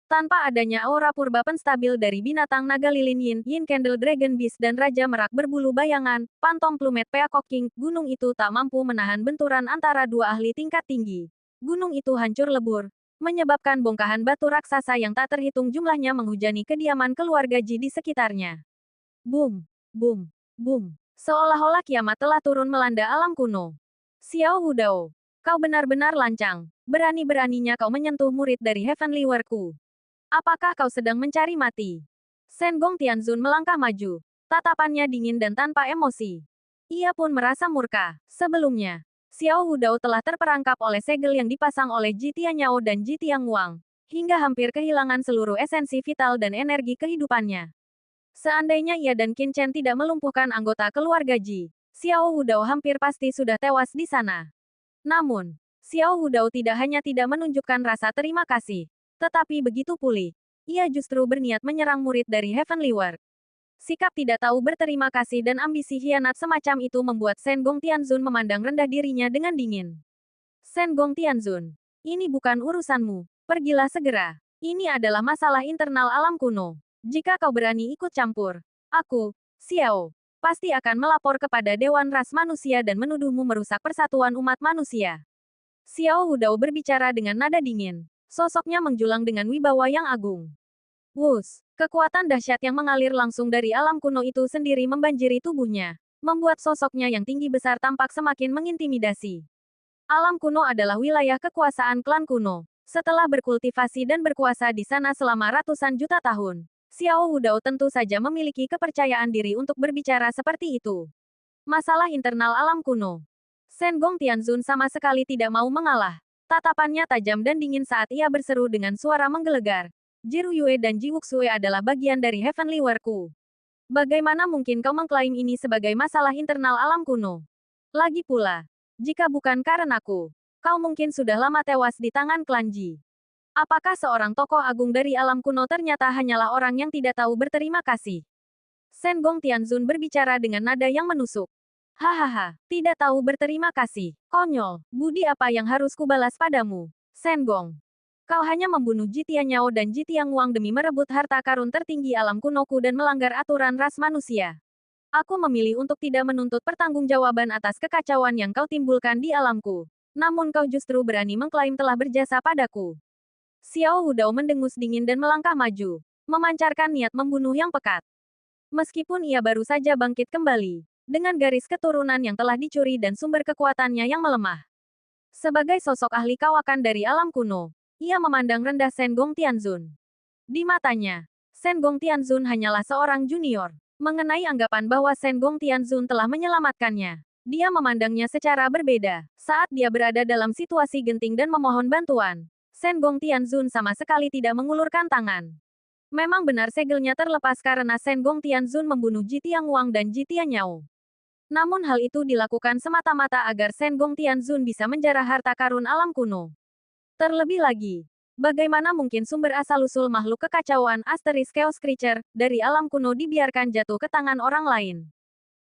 Tanpa adanya aura purba penstabil dari binatang naga lilin Yin Candle Dragon Beast dan Raja Merak berbulu bayangan, Phantom Plummet Peacock King, gunung itu tak mampu menahan benturan antara dua ahli tingkat tinggi. Gunung itu hancur lebur, menyebabkan bongkahan batu raksasa yang tak terhitung jumlahnya menghujani kediaman keluarga Ji di sekitarnya. Boom, boom, boom. Seolah-olah kiamat telah turun melanda alam kuno. Xiao Wudao, kau benar-benar lancang. Berani-beraninya kau menyentuh murid dari Heavenly Wordku. Apakah kau sedang mencari mati? Shen Gong Tianzun melangkah maju. Tatapannya dingin dan tanpa emosi. Ia pun merasa murka. Sebelumnya, Xiao Wudao telah terperangkap oleh segel yang dipasang oleh Ji Tianyao dan Ji Tianguang, hingga hampir kehilangan seluruh esensi vital dan energi kehidupannya. Seandainya ia dan Qin Chen tidak melumpuhkan anggota keluarga Ji, Xiao Wudao hampir pasti sudah tewas di sana. Namun, Xiao Wudao tidak hanya tidak menunjukkan rasa terima kasih, tetapi begitu pulih, ia justru berniat menyerang murid dari Heavenly World. Sikap tidak tahu berterima kasih dan ambisi hianat semacam itu membuat Shen Gong Tianzun memandang rendah dirinya dengan dingin. Shen Gong Tianzun, ini bukan urusanmu. Pergilah segera. Ini adalah masalah internal alam kuno. Jika kau berani ikut campur, aku, Xiao, pasti akan melapor kepada Dewan Ras Manusia dan menuduhmu merusak persatuan umat manusia. Xiao Wudao berbicara dengan nada dingin. Sosoknya menjulang dengan wibawa yang agung. Wus, kekuatan dahsyat yang mengalir langsung dari alam kuno itu sendiri membanjiri tubuhnya, membuat sosoknya yang tinggi besar tampak semakin mengintimidasi. Alam kuno adalah wilayah kekuasaan klan kuno. Setelah berkultivasi dan berkuasa di sana selama ratusan juta tahun, Xiao Wudao tentu saja memiliki kepercayaan diri untuk berbicara seperti itu. Masalah internal alam kuno. Shen Gong Tianzun sama sekali tidak mau mengalah. Tatapannya tajam dan dingin saat ia berseru dengan suara menggelegar. Jiru Yue dan Ji Wuxue adalah bagian dari Heavenly World-ku. Bagaimana mungkin kau mengklaim ini sebagai masalah internal alam kuno? Lagi pula, jika bukan karenaku, kau mungkin sudah lama tewas di tangan klan Ji. Apakah seorang tokoh agung dari alam kuno ternyata hanyalah orang yang tidak tahu berterima kasih? Shen Gong Tianzun berbicara dengan nada yang menusuk. Hahaha, tidak tahu berterima kasih. Konyol, budi apa yang harus kubalas padamu, Shen Gong? Kau hanya membunuh Ji Tianyao dan Ji Tianguang demi merebut harta karun tertinggi alam kunoku dan melanggar aturan ras manusia. Aku memilih untuk tidak menuntut pertanggungjawaban atas kekacauan yang kau timbulkan di alamku. Namun kau justru berani mengklaim telah berjasa padaku. Xiao Wudao mendengus dingin dan melangkah maju, memancarkan niat membunuh yang pekat. Meskipun ia baru saja bangkit kembali, dengan garis keturunan yang telah dicuri dan sumber kekuatannya yang melemah. Sebagai sosok ahli kawakan dari alam kuno, ia memandang rendah Shen Gong Tianzun. Di matanya, Shen Gong Tianzun hanyalah seorang junior. Mengenai anggapan bahwa Shen Gong Tianzun telah menyelamatkannya, dia memandangnya secara berbeda. Saat dia berada dalam situasi genting dan memohon bantuan, Shen Gong Tianzun sama sekali tidak mengulurkan tangan. Memang benar segelnya terlepas karena Shen Gong Tianzun membunuh Ji Tianguang dan Ji Tianyao. Namun hal itu dilakukan semata-mata agar Shen Gong Tianzun bisa menjarah harta karun alam kuno. Terlebih lagi, bagaimana mungkin sumber asal-usul makhluk kekacauan Asteris Chaos Creature dari alam kuno dibiarkan jatuh ke tangan orang lain?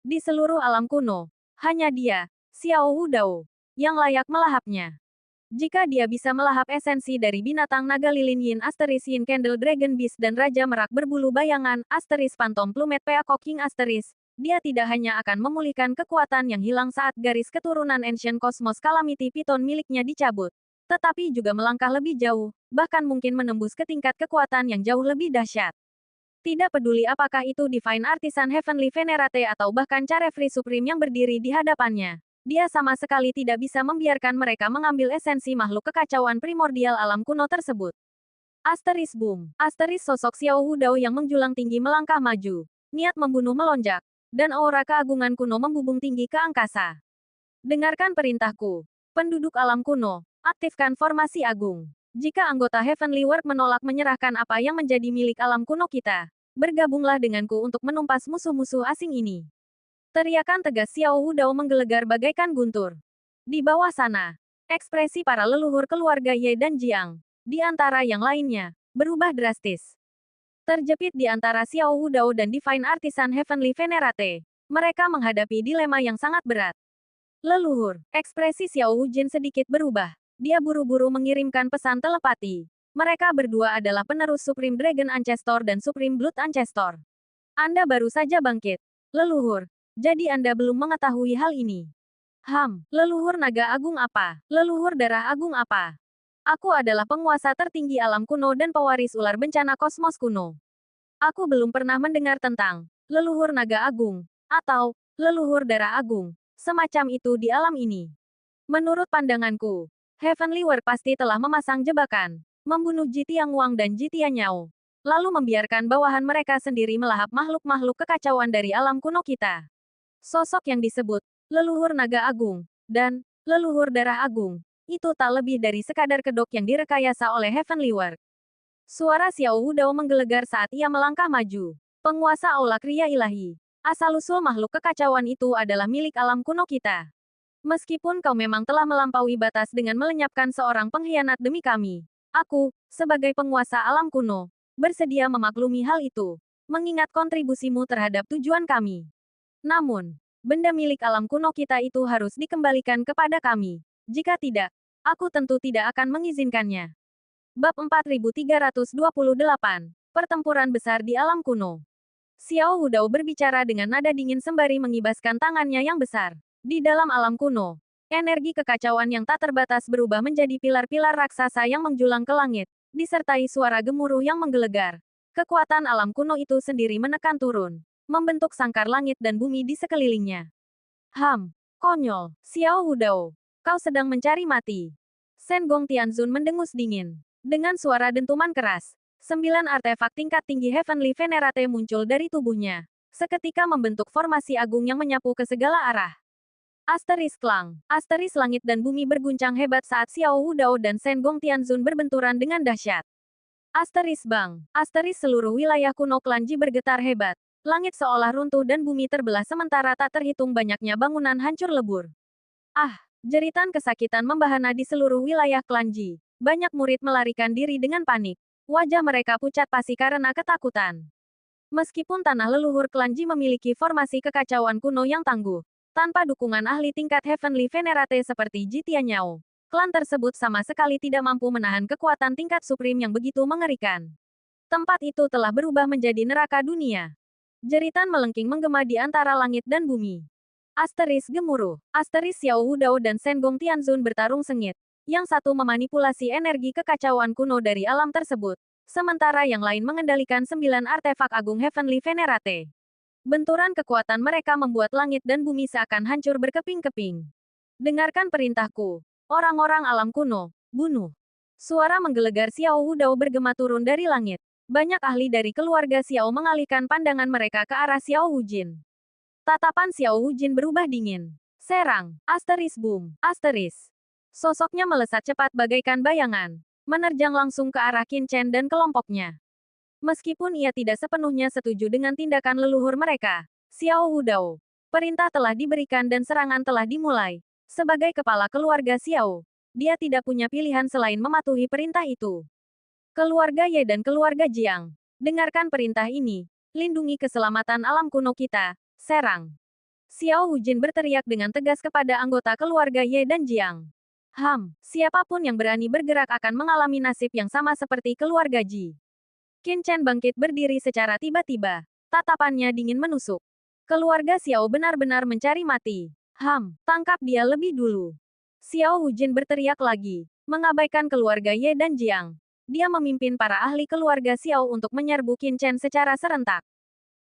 Di seluruh alam kuno, hanya dia, Xiao Wudao, yang layak melahapnya. Jika dia bisa melahap esensi dari binatang naga lilin Yin Asteris Yin Candle Dragon Beast dan Raja Merak berbulu bayangan Asteris Phantom Plumet Peacock King Asteris, dia tidak hanya akan memulihkan kekuatan yang hilang saat garis keturunan Ancient Cosmos Calamity Python miliknya dicabut, tetapi juga melangkah lebih jauh, bahkan mungkin menembus ke tingkat kekuatan yang jauh lebih dahsyat. Tidak peduli apakah itu Divine Artisan Heavenly Venerate atau bahkan Carefree Supreme yang berdiri di hadapannya, dia sama sekali tidak bisa membiarkan mereka mengambil esensi makhluk kekacauan primordial alam kuno tersebut. Asteris Boom. Asteris sosok Xiao Wudao yang menjulang tinggi melangkah maju, niat membunuh melonjak, dan aura keagungan kuno membubung tinggi ke angkasa. Dengarkan perintahku, penduduk alam kuno. Aktifkan formasi agung. Jika anggota Heavenly World menolak menyerahkan apa yang menjadi milik alam kuno kita, bergabunglah denganku untuk menumpas musuh-musuh asing ini. Teriakan tegas Xiao Wudao menggelegar bagaikan guntur. Di bawah sana, ekspresi para leluhur keluarga Ye dan Jiang, di antara yang lainnya, berubah drastis. Terjepit di antara Xiao Wudao dan Divine Artisan Heavenly Venerate, mereka menghadapi dilema yang sangat berat. Leluhur, ekspresi Xiao Wujin sedikit berubah. Dia buru-buru mengirimkan pesan telepati. Mereka berdua adalah penerus Supreme Dragon Ancestor dan Supreme Blood Ancestor. Anda baru saja bangkit, leluhur. Jadi Anda belum mengetahui hal ini. Leluhur naga agung apa? Leluhur darah agung apa? Aku adalah penguasa tertinggi alam kuno dan pewaris ular bencana kosmos kuno. Aku belum pernah mendengar tentang leluhur naga agung, atau leluhur darah agung, semacam itu di alam ini. Menurut pandanganku, Heavenly World pasti telah memasang jebakan, membunuh Ji Tianguang dan Ji Tianyao, lalu membiarkan bawahan mereka sendiri melahap makhluk-makhluk kekacauan dari alam kuno kita. Sosok yang disebut leluhur naga agung dan leluhur darah agung itu tak lebih dari sekadar kedok yang direkayasa oleh Heavenly World. Suara Xiao Wudao menggelegar saat ia melangkah maju. Penguasa aula kriya ilahi. Asal-usul makhluk kekacauan itu adalah milik alam kuno kita. Meskipun kau memang telah melampaui batas dengan melenyapkan seorang pengkhianat demi kami, aku, sebagai penguasa alam kuno, bersedia memaklumi hal itu, mengingat kontribusimu terhadap tujuan kami. Namun, benda milik alam kuno kita itu harus dikembalikan kepada kami. Jika tidak, aku tentu tidak akan mengizinkannya. Bab 4328. Pertempuran besar di alam kuno. Xiao Hudao berbicara dengan nada dingin sembari mengibaskan tangannya yang besar. Di dalam alam kuno, energi kekacauan yang tak terbatas berubah menjadi pilar-pilar raksasa yang menjulang ke langit, disertai suara gemuruh yang menggelegar. Kekuatan alam kuno itu sendiri menekan turun, membentuk sangkar langit dan bumi di sekelilingnya. Konyol, Xiao Hudao. Kau sedang mencari mati. Shen Gong Tianzun mendengus dingin. Dengan suara dentuman keras, 9 artefak tingkat tinggi Heavenly Venerate muncul dari tubuhnya. Seketika membentuk formasi agung yang menyapu ke segala arah. Asteris Klang. Asteris langit dan bumi berguncang hebat saat Xiao Hudao dan Shen Gong Tianzun berbenturan dengan dahsyat. Asteris Bang. Asteris seluruh wilayah kuno Klanji bergetar hebat. Langit seolah runtuh dan bumi terbelah sementara tak terhitung banyaknya bangunan hancur lebur. Jeritan kesakitan membahana di seluruh wilayah Klanji. Banyak murid melarikan diri dengan panik. Wajah mereka pucat pasi karena ketakutan. Meskipun tanah leluhur Klanji memiliki formasi kekacauan kuno yang tangguh, tanpa dukungan ahli tingkat Heavenly Venerate seperti Ji Tianyao, klan tersebut sama sekali tidak mampu menahan kekuatan tingkat Supreme yang begitu mengerikan. Tempat itu telah berubah menjadi neraka dunia. Jeritan melengking menggema di antara langit dan bumi. Asteris gemuruh. Asteris Xiao Hudao dan Shen Gong Tianzun bertarung sengit. Yang satu memanipulasi energi kekacauan kuno dari alam tersebut, sementara yang lain mengendalikan 9 artefak agung Heavenly Venerate. Benturan kekuatan mereka membuat langit dan bumi seakan hancur berkeping-keping. Dengarkan perintahku, orang-orang alam kuno, bunuh. Suara menggelegar Xiao Hudao bergema turun dari langit. Banyak ahli dari keluarga Xiao mengalihkan pandangan mereka ke arah Xiao Hujin. Tatapan Xiao Hujin berubah dingin. Serang, asteris boom, asteris. Sosoknya melesat cepat bagaikan bayangan, menerjang langsung ke arah Qin Chen dan kelompoknya. Meskipun ia tidak sepenuhnya setuju dengan tindakan leluhur mereka, Xiao Hudao, perintah telah diberikan dan serangan telah dimulai. Sebagai kepala keluarga Xiao, dia tidak punya pilihan selain mematuhi perintah itu. Keluarga Ye dan keluarga Jiang, dengarkan perintah ini, lindungi keselamatan alam kuno kita, serang. Xiao Hujin berteriak dengan tegas kepada anggota keluarga Ye dan Jiang. Siapapun yang berani bergerak akan mengalami nasib yang sama seperti keluarga Ji. Qin Chen bangkit berdiri secara tiba-tiba. Tatapannya dingin menusuk. Keluarga Xiao benar-benar mencari mati. Tangkap dia lebih dulu. Xiao Hujin berteriak lagi, mengabaikan keluarga Ye dan Jiang. Dia memimpin para ahli keluarga Xiao untuk menyerbu Qin Chen secara serentak.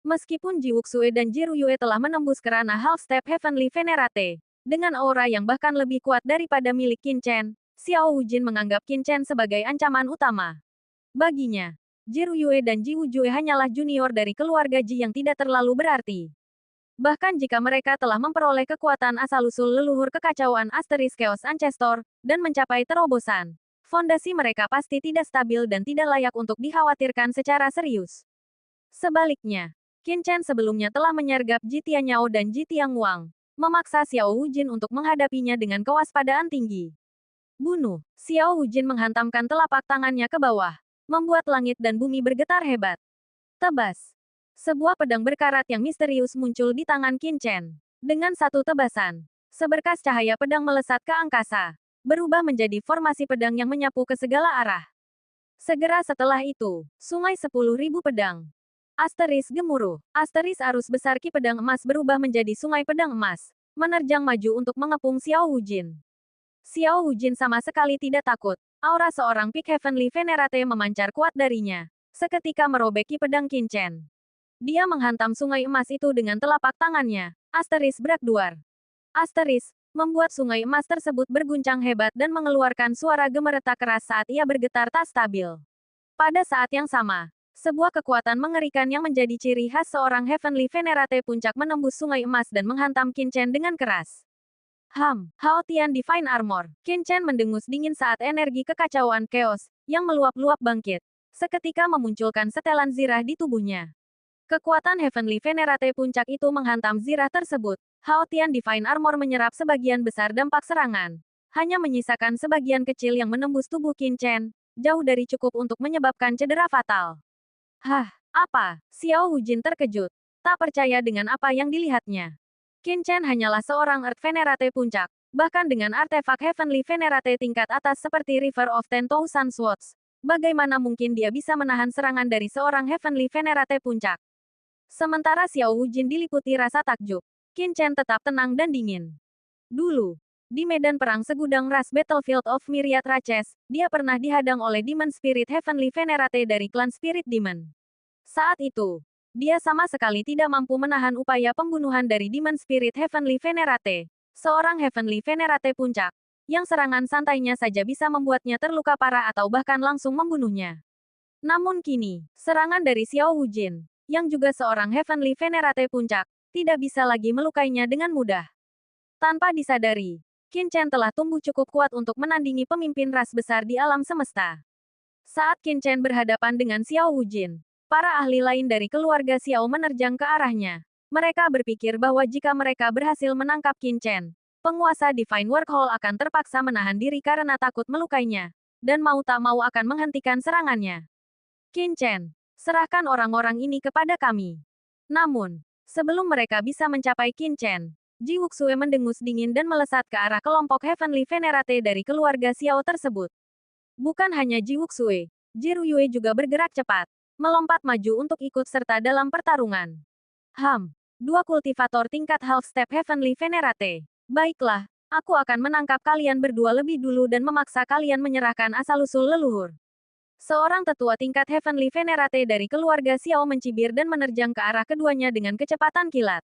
Meskipun Ji Wuxue dan Ji Ruyue telah menembus ke ranah Half Step Heavenly Venerate, dengan aura yang bahkan lebih kuat daripada milik Qin Chen, Xiao Hujin menganggap Qin Chen sebagai ancaman utama. Baginya, Ji Ruyue dan Ji Wujue hanyalah junior dari keluarga Ji yang tidak terlalu berarti. Bahkan jika mereka telah memperoleh kekuatan asal-usul leluhur kekacauan Asteris Chaos Ancestor, dan mencapai terobosan, fondasi mereka pasti tidak stabil dan tidak layak untuk dikhawatirkan secara serius. Sebaliknya, Qin Chen sebelumnya telah menyergap Ji Tianyao dan Ji Tianguang, memaksa Xiao Hujin untuk menghadapinya dengan kewaspadaan tinggi. Bunuh. Xiao Hujin menghantamkan telapak tangannya ke bawah, membuat langit dan bumi bergetar hebat. Tebas. Sebuah pedang berkarat yang misterius muncul di tangan Qin Chen. Dengan satu tebasan, seberkas cahaya pedang melesat ke angkasa, berubah menjadi formasi pedang yang menyapu ke segala arah. Segera setelah itu, sungai 10.000 pedang. Asteris gemuruh. Asteris arus besar Ki pedang emas berubah menjadi sungai pedang emas, menerjang maju untuk mengepung Xiao Hujin. Xiao Hujin sama sekali tidak takut. Aura seorang Peak Heavenly Venerate memancar kuat darinya, seketika merobek Ki pedang Qin Chen. Dia menghantam sungai emas itu dengan telapak tangannya. Asteris Brakduar. Asteris, membuat sungai emas tersebut berguncang hebat dan mengeluarkan suara gemeretak keras saat ia bergetar tak stabil. Pada saat yang sama, sebuah kekuatan mengerikan yang menjadi ciri khas seorang Heavenly Venerate puncak menembus sungai emas dan menghantam Qin Chen dengan keras. Hao Tian Divine Armor. Qin Chen mendengus dingin saat energi kekacauan Chaos, yang meluap-luap bangkit. Seketika memunculkan setelan zirah di tubuhnya. Kekuatan Heavenly Venerate puncak itu menghantam zirah tersebut. Haotian Divine Armor menyerap sebagian besar dampak serangan. Hanya menyisakan sebagian kecil yang menembus tubuh Qin Chen, jauh dari cukup untuk menyebabkan cedera fatal. Hah, apa? Xiao Hujin terkejut. Tak percaya dengan apa yang dilihatnya. Qin Chen hanyalah seorang Earth Venerate puncak. Bahkan dengan artefak Heavenly Venerate tingkat atas seperti River of Ten Thousand Swords, bagaimana mungkin dia bisa menahan serangan dari seorang Heavenly Venerate puncak? Sementara Xiao Hujin diliputi rasa takjub, Qin Chen tetap tenang dan dingin. Dulu, di medan perang segudang ras Battlefield of Myriad Raches, dia pernah dihadang oleh Demon Spirit Heavenly Venerate dari klan Spirit Demon. Saat itu, dia sama sekali tidak mampu menahan upaya pembunuhan dari Demon Spirit Heavenly Venerate, seorang Heavenly Venerate puncak, yang serangan santainya saja bisa membuatnya terluka parah atau bahkan langsung membunuhnya. Namun kini, serangan dari Xiao Hujin, yang juga seorang Heavenly Venerate puncak, tidak bisa lagi melukainya dengan mudah. Tanpa disadari, Qin Chen telah tumbuh cukup kuat untuk menandingi pemimpin ras besar di alam semesta. Saat Qin Chen berhadapan dengan Xiao Hujin, para ahli lain dari keluarga Xiao menerjang ke arahnya. Mereka berpikir bahwa jika mereka berhasil menangkap Qin Chen, penguasa Divine Workhole akan terpaksa menahan diri karena takut melukainya, dan mau tak mau akan menghentikan serangannya. Qin Chen, serahkan orang-orang ini kepada kami. Namun, sebelum mereka bisa mencapai Qin Chen, Ji Wuxue mendengus dingin dan melesat ke arah kelompok Heavenly Venerate dari keluarga Xiao tersebut. Bukan hanya Ji Wuxue, Ji Ruyue juga bergerak cepat, melompat maju untuk ikut serta dalam pertarungan. Dua kultivator tingkat half step Heavenly Venerate. Baiklah, aku akan menangkap kalian berdua lebih dulu dan memaksa kalian menyerahkan asal-usul leluhur. Seorang tetua tingkat Heavenly Venerate dari keluarga Xiao mencibir dan menerjang ke arah keduanya dengan kecepatan kilat.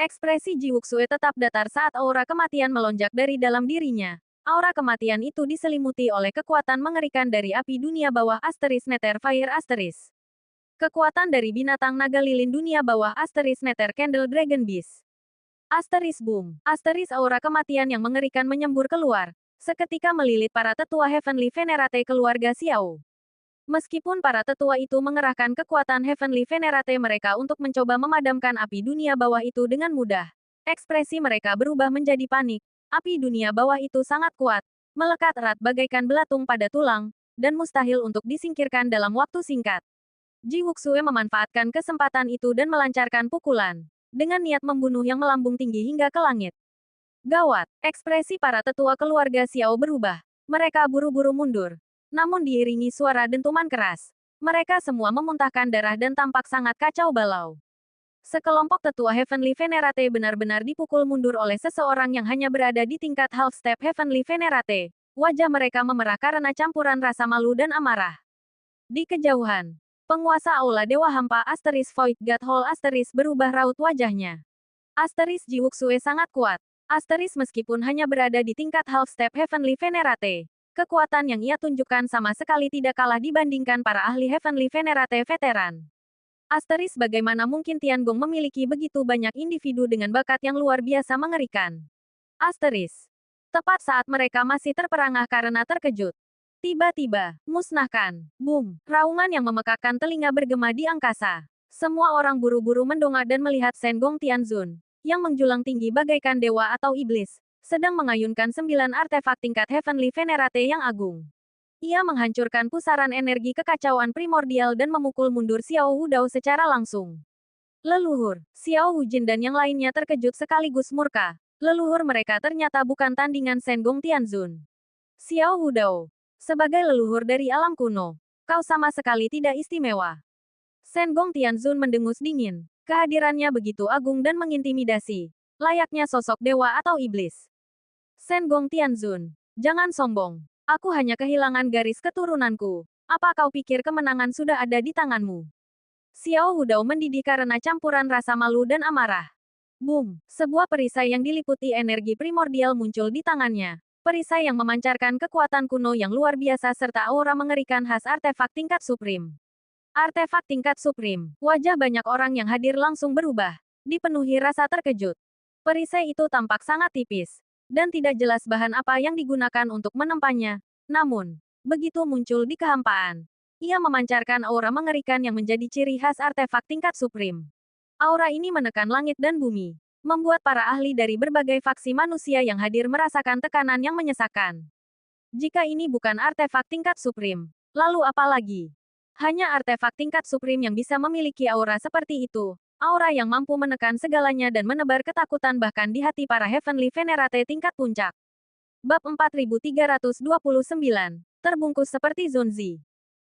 Ekspresi Ji Wuxue tetap datar saat aura kematian melonjak dari dalam dirinya. Aura kematian itu diselimuti oleh kekuatan mengerikan dari api dunia bawah Nether Fire Asteris. Kekuatan dari binatang naga lilin dunia bawah Nether Candle Dragon Beast. Asteris Boom. Asteris aura kematian yang mengerikan menyembur keluar, seketika melilit para tetua Heavenly Venerate keluarga Xiao. Meskipun para tetua itu mengerahkan kekuatan Heavenly Venerate mereka untuk mencoba memadamkan api dunia bawah itu dengan mudah, ekspresi mereka berubah menjadi panik. Api dunia bawah itu sangat kuat, melekat erat bagaikan belatung pada tulang, dan mustahil untuk disingkirkan dalam waktu singkat. Ji Wuxue memanfaatkan kesempatan itu dan melancarkan pukulan, dengan niat membunuh yang melambung tinggi hingga ke langit. Gawat, ekspresi para tetua keluarga Xiao berubah. Mereka buru-buru mundur. Namun diiringi suara dentuman keras. Mereka semua memuntahkan darah dan tampak sangat kacau balau. Sekelompok tetua Heavenly Venerate benar-benar dipukul mundur oleh seseorang yang hanya berada di tingkat half step Heavenly Venerate. Wajah mereka memerah karena campuran rasa malu dan amarah. Di kejauhan, penguasa Aula Dewa Hampa Asteris Void God Hall Asteris berubah raut wajahnya. Asteris Ji Wuxue sangat kuat. Asteris meskipun hanya berada di tingkat half step Heavenly Venerate, kekuatan yang ia tunjukkan sama sekali tidak kalah dibandingkan para ahli Heavenly Venerate veteran. Asteris bagaimana mungkin Tiangong memiliki begitu banyak individu dengan bakat yang luar biasa mengerikan. Asteris. Tepat saat mereka masih terperangah karena terkejut. Tiba-tiba, musnahkan. Boom. Raungan yang memekakkan telinga bergema di angkasa. Semua orang buru-buru mendongak dan melihat Sengong Tianzun, yang menjulang tinggi bagaikan dewa atau iblis, sedang mengayunkan 9 artefak tingkat Heavenly Venerate yang agung. Ia menghancurkan pusaran energi kekacauan primordial dan memukul mundur Xiao Wudao secara langsung. Leluhur, Xiao Hujin dan yang lainnya terkejut sekaligus murka. Leluhur mereka ternyata bukan tandingan Sengong Tianzun. Xiao Wudao, sebagai leluhur dari alam kuno, kau sama sekali tidak istimewa. Sengong Tianzun mendengus dingin. Kehadirannya begitu agung dan mengintimidasi, layaknya sosok dewa atau iblis. Sengong Tianzun, jangan sombong. Aku hanya kehilangan garis keturunanku. Apa kau pikir kemenangan sudah ada di tanganmu? Xiao Wudao mendidih karena campuran rasa malu dan amarah. Boom! Sebuah perisai yang diliputi energi primordial muncul di tangannya. Perisai yang memancarkan kekuatan kuno yang luar biasa serta aura mengerikan khas artefak tingkat supreme. Artefak tingkat supreme. Wajah banyak orang yang hadir langsung berubah, dipenuhi rasa terkejut. Perisai itu tampak sangat tipis, dan tidak jelas bahan apa yang digunakan untuk menempanya. Namun, begitu muncul di kehampaan, Ia memancarkan aura mengerikan yang menjadi ciri khas artefak tingkat Supreme. Aura ini menekan langit dan bumi, membuat para ahli dari berbagai faksi manusia yang hadir merasakan tekanan yang menyesakkan. Jika ini bukan artefak tingkat Supreme, lalu apa lagi? Hanya artefak tingkat Supreme yang bisa memiliki aura seperti itu, aura yang mampu menekan segalanya dan menebar ketakutan bahkan di hati para Heavenly Venerate tingkat puncak. Bab 4329, terbungkus seperti Zunzi.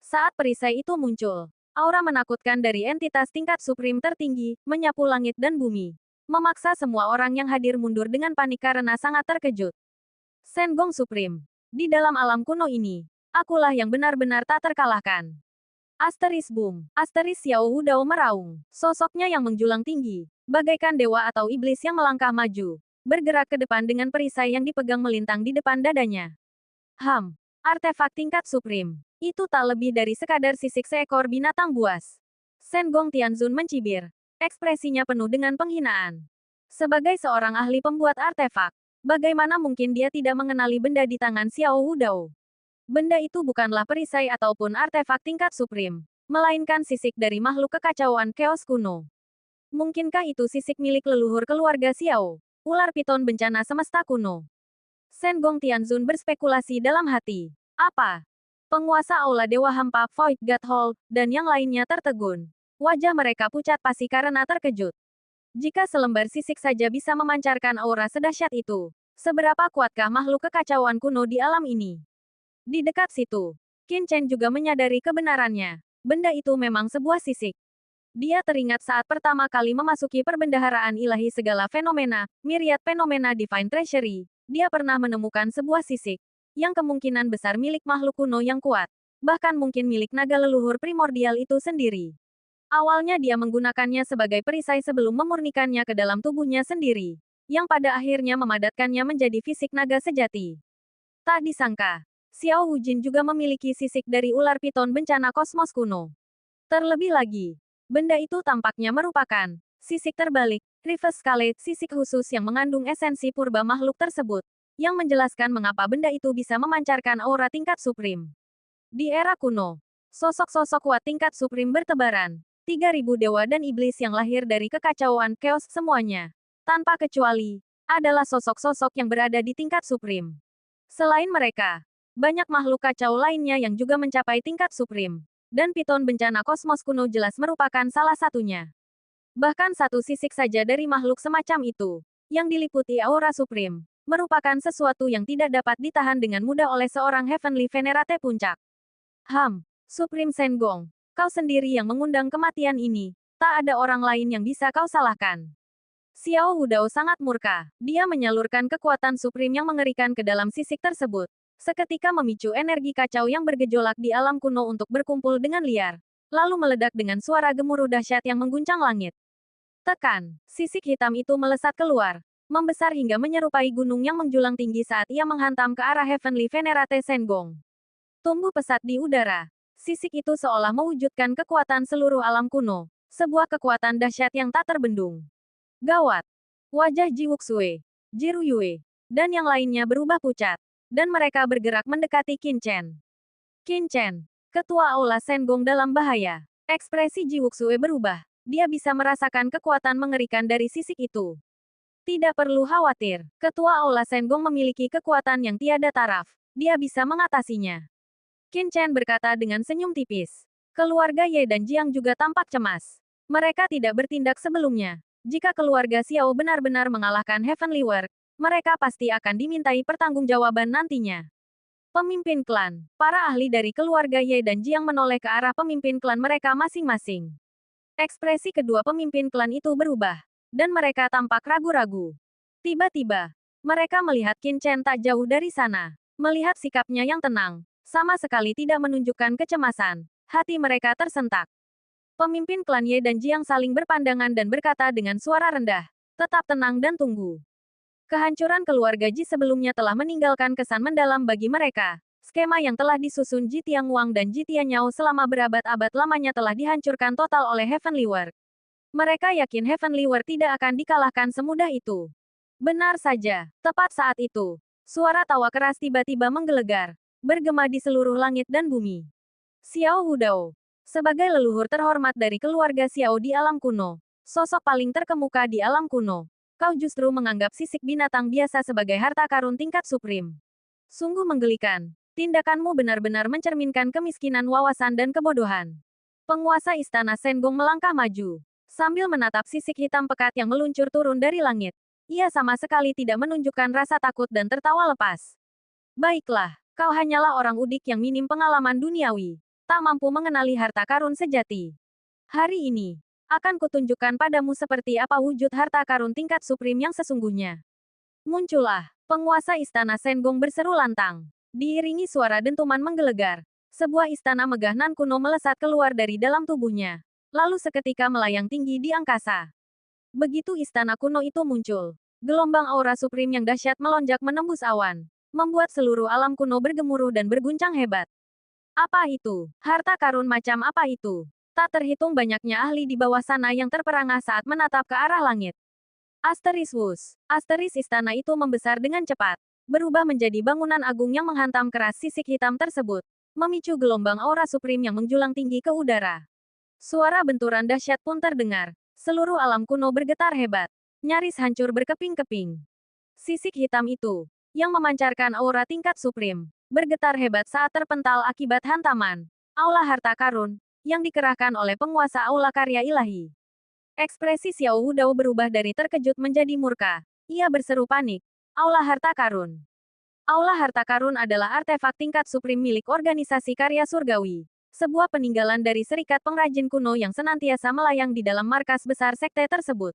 Saat perisai itu muncul, aura menakutkan dari entitas tingkat Supreme tertinggi, menyapu langit dan bumi. Memaksa semua orang yang hadir mundur dengan panik karena sangat terkejut. Senggong Supreme. Di dalam alam kuno ini, akulah yang benar-benar tak terkalahkan. Asteris boom. Asteris Xiao Wudao meraung. Sosoknya yang menjulang tinggi, bagaikan dewa atau iblis yang melangkah maju, bergerak ke depan dengan perisai yang dipegang melintang di depan dadanya. Artefak tingkat Supreme. Itu tak lebih dari sekadar sisik seekor binatang buas. Senggong Tianzun mencibir. Ekspresinya penuh dengan penghinaan. Sebagai seorang ahli pembuat artefak, bagaimana mungkin dia tidak mengenali benda di tangan Xiao Wudao? Benda itu bukanlah perisai ataupun artefak tingkat Supreme, melainkan sisik dari makhluk kekacauan Chaos kuno. Mungkinkah itu sisik milik leluhur keluarga Xiao, ular piton bencana semesta kuno? Senggong Tianzun berspekulasi dalam hati. Apa? Penguasa Aula Dewa Hampa, Void God Hall, dan yang lainnya tertegun. Wajah mereka pucat pasi karena terkejut. Jika selembar sisik saja bisa memancarkan aura sedahsyat itu, seberapa kuatkah makhluk kekacauan kuno di alam ini? Di dekat situ, Qin Chen juga menyadari kebenarannya. Benda itu memang sebuah sisik. Dia teringat saat pertama kali memasuki perbendaharaan ilahi segala fenomena, Myriad Fenomena Divine Treasury. Dia pernah menemukan sebuah sisik yang kemungkinan besar milik makhluk kuno yang kuat, bahkan mungkin milik naga leluhur primordial itu sendiri. Awalnya dia menggunakannya sebagai perisai sebelum memurnikannya ke dalam tubuhnya sendiri, yang pada akhirnya memadatkannya menjadi fisik naga sejati. Tak disangka, Xiao Wujin juga memiliki sisik dari ular piton bencana kosmos kuno. Terlebih lagi, benda itu tampaknya merupakan sisik terbalik, reverse scaled sisik khusus yang mengandung esensi purba makhluk tersebut, yang menjelaskan mengapa benda itu bisa memancarkan aura tingkat Supreme. Di era kuno, sosok-sosok kuat tingkat Supreme bertebaran. 3.000 dewa dan iblis yang lahir dari kekacauan chaos semuanya, tanpa kecuali, adalah sosok-sosok yang berada di tingkat Supreme. Selain mereka, banyak makhluk kacau lainnya yang juga mencapai tingkat Supreme. Dan piton bencana kosmos kuno jelas merupakan salah satunya. Bahkan satu sisik saja dari makhluk semacam itu, yang diliputi aura Supreme, merupakan sesuatu yang tidak dapat ditahan dengan mudah oleh seorang Heavenly Venerate puncak. Supreme Senggong, kau sendiri yang mengundang kematian ini, tak ada orang lain yang bisa kau salahkan. Xiao Wudao sangat murka, dia menyalurkan kekuatan Supreme yang mengerikan ke dalam sisik tersebut, seketika memicu energi kacau yang bergejolak di alam kuno untuk berkumpul dengan liar, lalu meledak dengan suara gemuruh dahsyat yang mengguncang langit. Tekan, sisik hitam itu melesat keluar, membesar hingga menyerupai gunung yang menjulang tinggi saat ia menghantam ke arah Heavenly Venerate Senggong. Tumbuh pesat di udara. Sisik itu seolah mewujudkan kekuatan seluruh alam kuno, sebuah kekuatan dahsyat yang tak terbendung. Gawat. Wajah Ji Wuxue, Jiru Yue, dan yang lainnya berubah pucat, dan mereka bergerak mendekati Qin Chen. Qin Chen, ketua Aula Senggong dalam bahaya. Ekspresi Ji Wuxue berubah. Dia bisa merasakan kekuatan mengerikan dari sisik itu. Tidak perlu khawatir, ketua Aula Senggong memiliki kekuatan yang tiada taraf. Dia bisa mengatasinya. Qin Chen berkata dengan senyum tipis. Keluarga Ye dan Jiang juga tampak cemas. Mereka tidak bertindak sebelumnya. Jika keluarga Xiao benar-benar mengalahkan Heavenly Work, mereka pasti akan dimintai pertanggungjawaban nantinya. Pemimpin klan, para ahli dari keluarga Ye dan Jiang menoleh ke arah pemimpin klan mereka masing-masing. Ekspresi kedua pemimpin klan itu berubah, dan mereka tampak ragu-ragu. Tiba-tiba, mereka melihat Qin Chen tak jauh dari sana. Melihat sikapnya yang tenang, sama sekali tidak menunjukkan kecemasan, hati mereka tersentak. Pemimpin klan Ye dan Jiang saling berpandangan dan berkata dengan suara rendah, tetap tenang dan tunggu. Kehancuran keluarga Ji sebelumnya telah meninggalkan kesan mendalam bagi mereka. Skema yang telah disusun Ji Tianguang dan Ji Tianyao selama berabad-abad lamanya telah dihancurkan total oleh Heavenly Work. Mereka yakin Heavenly Work tidak akan dikalahkan semudah itu. Benar saja, tepat saat itu, suara tawa keras tiba-tiba menggelegar, bergema di seluruh langit dan bumi. Xiao Wudao. Sebagai leluhur terhormat dari keluarga Xiao di alam kuno, sosok paling terkemuka di alam kuno, kau justru menganggap sisik binatang biasa sebagai harta karun tingkat suprim. Sungguh menggelikan. Tindakanmu benar-benar mencerminkan kemiskinan wawasan dan kebodohan. Penguasa istana Senggong melangkah maju, sambil menatap sisik hitam pekat yang meluncur turun dari langit. Ia sama sekali tidak menunjukkan rasa takut dan tertawa lepas. Baiklah, kau hanyalah orang udik yang minim pengalaman duniawi, tak mampu mengenali harta karun sejati. Hari ini, akan kutunjukkan padamu seperti apa wujud harta karun tingkat suprim yang sesungguhnya. Muncullah, penguasa istana Senggong berseru lantang. Diiringi suara dentuman menggelegar, sebuah istana megah nan kuno melesat keluar dari dalam tubuhnya, lalu seketika melayang tinggi di angkasa. Begitu istana kuno itu muncul, gelombang aura suprim yang dahsyat melonjak menembus awan, membuat seluruh alam kuno bergemuruh dan berguncang hebat. Apa itu? Harta karun macam apa itu? Tak terhitung banyaknya ahli di bawah sana yang terperangah saat menatap ke arah langit. Asteris wus. Asteris istana itu membesar dengan cepat, berubah menjadi bangunan agung yang menghantam keras sisik hitam tersebut, memicu gelombang aura suprim yang menjulang tinggi ke udara. Suara benturan dahsyat pun terdengar. Seluruh alam kuno bergetar hebat, nyaris hancur berkeping-keping. Sisik hitam itu, yang memancarkan aura tingkat suprim, bergetar hebat saat terpental akibat hantaman aula harta karun, yang dikerahkan oleh penguasa aula karya ilahi. Ekspresi Xiao Wudao berubah dari terkejut menjadi murka. Ia berseru panik. Aula harta karun. Aula harta karun adalah artefak tingkat suprim milik organisasi karya surgawi. Sebuah peninggalan dari serikat pengrajin kuno yang senantiasa melayang di dalam markas besar sekte tersebut.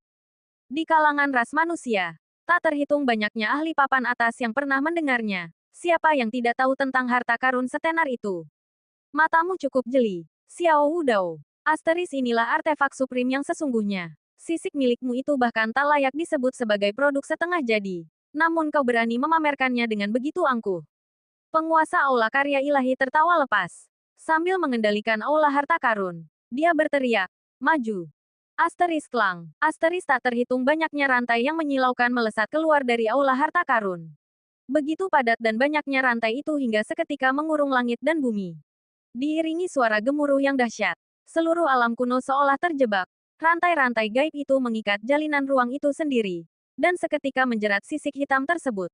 Di kalangan ras manusia, tak terhitung banyaknya ahli papan atas yang pernah mendengarnya. Siapa yang tidak tahu tentang harta karun setenar itu? Matamu cukup jeli, Xiao Wudao. Asteris inilah artefak suprim yang sesungguhnya. Sisik milikmu itu bahkan tak layak disebut sebagai produk setengah jadi. Namun kau berani memamerkannya dengan begitu angkuh. Penguasa aula karya ilahi tertawa lepas. Sambil mengendalikan aula harta karun, dia berteriak, maju. Asteris klang. Asteris tak terhitung banyaknya rantai yang menyilaukan melesat keluar dari aula harta karun. Begitu padat dan banyaknya rantai itu hingga seketika mengurung langit dan bumi. Diiringi suara gemuruh yang dahsyat, seluruh alam kuno seolah terjebak. Rantai-rantai gaib itu mengikat jalinan ruang itu sendiri, dan seketika menjerat sisik hitam tersebut.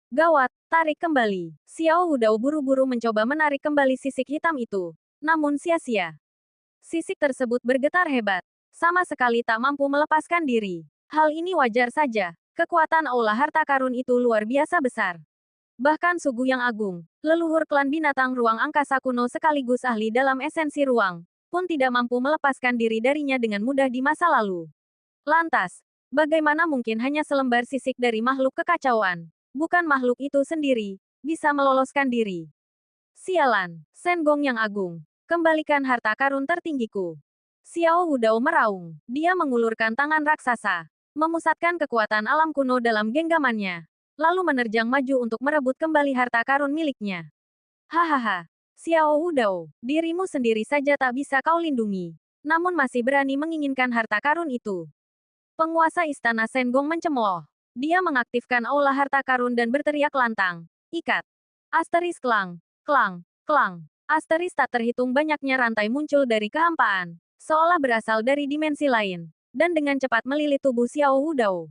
Gawat, tarik kembali. Xiao Wudao buru-buru mencoba menarik kembali sisik hitam itu. Namun sia-sia. Sisik tersebut bergetar hebat, sama sekali tak mampu melepaskan diri. Hal ini wajar saja. Kekuatan aula harta karun itu luar biasa besar. Bahkan Sugu yang agung, leluhur klan binatang ruang angkasa kuno sekaligus ahli dalam esensi ruang, pun tidak mampu melepaskan diri darinya dengan mudah di masa lalu. Lantas, bagaimana mungkin hanya selembar sisik dari makhluk kekacauan, bukan makhluk itu sendiri, bisa meloloskan diri? Sialan, Senggong yang agung, kembalikan harta karun tertinggiku. Xiao Wudao meraung. Dia mengulurkan tangan raksasa, memusatkan kekuatan alam kuno dalam genggamannya, lalu menerjang maju untuk merebut kembali harta karun miliknya. Hahaha, Xiao Wudao, dirimu sendiri saja tak bisa kau lindungi, namun masih berani menginginkan harta karun itu. Penguasa istana Senggong mencemooh. Dia mengaktifkan aula harta karun dan berteriak lantang. Ikat. Asteris klang, klang, klang. Asteris tak terhitung banyaknya rantai muncul dari kehampaan, seolah berasal dari dimensi lain, dan dengan cepat melilit tubuh Xiao Wudao.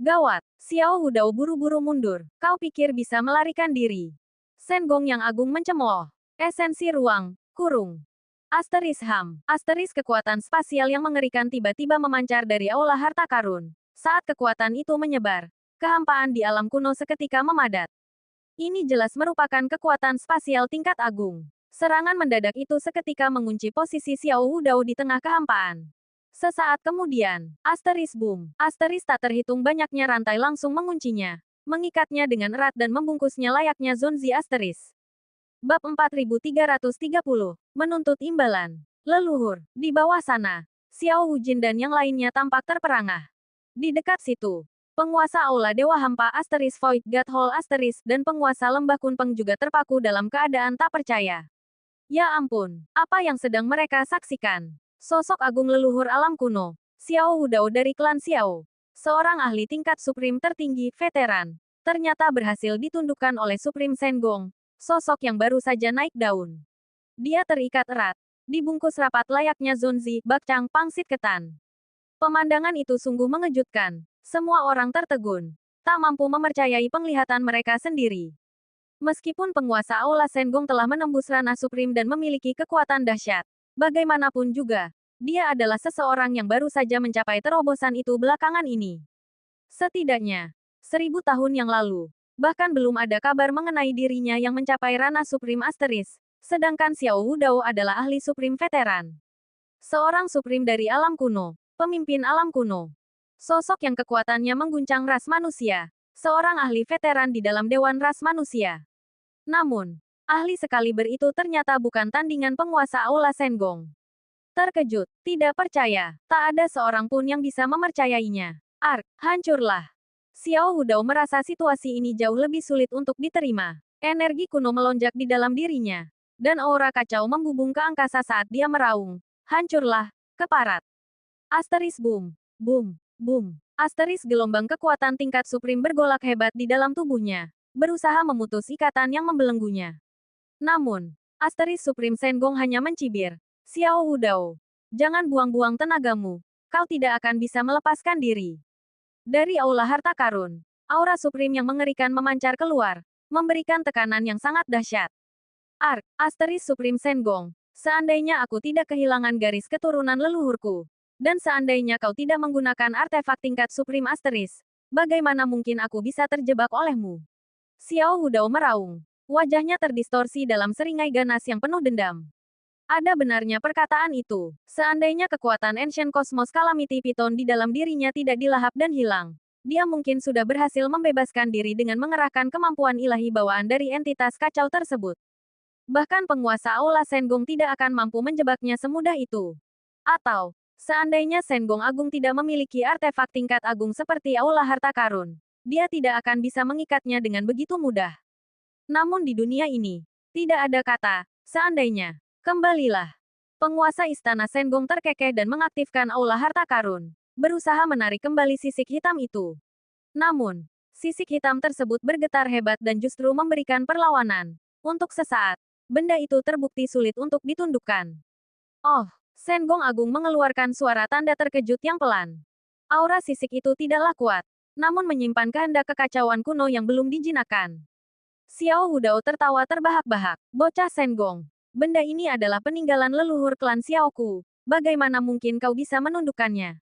Gawat, Xiao Wudao buru-buru mundur. Kau pikir bisa melarikan diri? Senggong yang agung mencemooh. Esensi ruang, kurung. Asteris Ham. Asteris kekuatan spasial yang mengerikan tiba-tiba memancar dari aula harta karun. Saat kekuatan itu menyebar, kehampaan di alam kuno seketika memadat. Ini jelas merupakan kekuatan spasial tingkat agung. Serangan mendadak itu seketika mengunci posisi Xiao Wudao di tengah kehampaan. Sesaat kemudian, Asteris boom. Asteris tak terhitung banyaknya rantai langsung menguncinya, mengikatnya dengan erat dan membungkusnya layaknya Zonzi Asteris. Bab 4330. Menuntut imbalan. Leluhur. Di bawah sana, Xiao Wujin dan yang lainnya tampak terperangah. Di dekat situ, penguasa aula Dewa Hampa Asteris Void God Hall Asteris dan penguasa Lembah Kunpeng juga terpaku dalam keadaan tak percaya. Ya ampun, apa yang sedang mereka saksikan? Sosok agung leluhur alam kuno, Xiao Wudao dari klan Xiao. Seorang ahli tingkat suprim tertinggi, veteran. Ternyata berhasil ditundukkan oleh Supreme Senggong, sosok yang baru saja naik daun. Dia terikat erat, dibungkus rapat layaknya Zonzi, Bakcang, pangsit ketan. Pemandangan itu sungguh mengejutkan. Semua orang tertegun, tak mampu mempercayai penglihatan mereka sendiri. Meskipun penguasa Aula Senggong telah menembus ranah Supreme dan memiliki kekuatan dahsyat, bagaimanapun juga, dia adalah seseorang yang baru saja mencapai terobosan itu belakangan ini. Setidaknya, 1000 tahun yang lalu, bahkan belum ada kabar mengenai dirinya yang mencapai ranah Supreme Asteris, sedangkan Xiao Wudao adalah ahli Supreme veteran. Seorang Supreme dari alam kuno, pemimpin alam kuno. Sosok yang kekuatannya mengguncang ras manusia, seorang ahli veteran di dalam Dewan Ras Manusia. Namun, ahli sekaliber itu ternyata bukan tandingan penguasa Aula Senggong. Terkejut, tidak percaya, tak ada seorang pun yang bisa mempercayainya. Hancurlah. Xiao Wudao merasa situasi ini jauh lebih sulit untuk diterima. Energi kuno melonjak di dalam dirinya, dan aura kacau membubung ke angkasa saat dia meraung. Hancurlah, keparat. Asteris boom, boom, boom. Asteris gelombang kekuatan tingkat Supreme bergolak hebat di dalam tubuhnya, berusaha memutus ikatan yang membelenggunya. Namun, Asteris Supreme Senggong hanya mencibir. Xiao Wudao, jangan buang-buang tenagamu. Kau tidak akan bisa melepaskan diri. Dari aula harta karun, aura Supreme yang mengerikan memancar keluar, memberikan tekanan yang sangat dahsyat. Asteris Supreme Senggong, seandainya aku tidak kehilangan garis keturunan leluhurku, dan seandainya kau tidak menggunakan artefak tingkat Supreme Asteris, bagaimana mungkin aku bisa terjebak olehmu? Xiao Wudao meraung. Wajahnya terdistorsi dalam seringai ganas yang penuh dendam. Ada benarnya perkataan itu. Seandainya kekuatan Ancient Cosmos Calamity Python di dalam dirinya tidak dilahap dan hilang, dia mungkin sudah berhasil membebaskan diri dengan mengerahkan kemampuan ilahi bawaan dari entitas kacau tersebut. Bahkan penguasa Aula Senggong tidak akan mampu menjebaknya semudah itu. Atau, seandainya Senggong Agung tidak memiliki artefak tingkat agung seperti Aula Harta Karun, dia tidak akan bisa mengikatnya dengan begitu mudah. Namun di dunia ini, tidak ada kata, seandainya. Kembalilah. Penguasa Istana Senggong terkekeh dan mengaktifkan Aula Harta Karun, berusaha menarik kembali sisik hitam itu. Namun, sisik hitam tersebut bergetar hebat dan justru memberikan perlawanan. Untuk sesaat, benda itu terbukti sulit untuk ditundukkan. Oh, Senggong Agung mengeluarkan suara tanda terkejut yang pelan. Aura sisik itu tidaklah kuat, namun menyimpan kehendak kekacauan kuno yang belum dijinakkan. Xiao Wudao tertawa terbahak-bahak. Bocah Senggong, benda ini adalah peninggalan leluhur klan Xiaoku. Bagaimana mungkin kau bisa menundukkannya?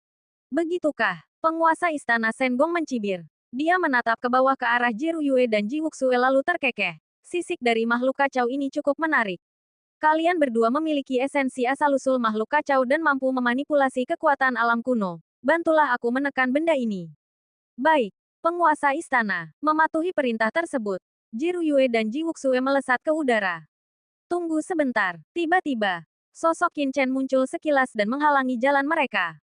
Begitukah? Penguasa istana Senggong mencibir. Dia menatap ke bawah ke arah Ji Ruyue dan Ji Wuxue lalu terkekeh. Sisik dari makhluk kacau ini cukup menarik. Kalian berdua memiliki esensi asal-usul makhluk kacau dan mampu memanipulasi kekuatan alam kuno. Bantulah aku menekan benda ini. Baik, penguasa istana, mematuhi perintah tersebut. Ji Ruyue dan Ji Wuxue melesat ke udara. Tunggu sebentar, tiba-tiba, sosok Qin Chen muncul sekilas dan menghalangi jalan mereka.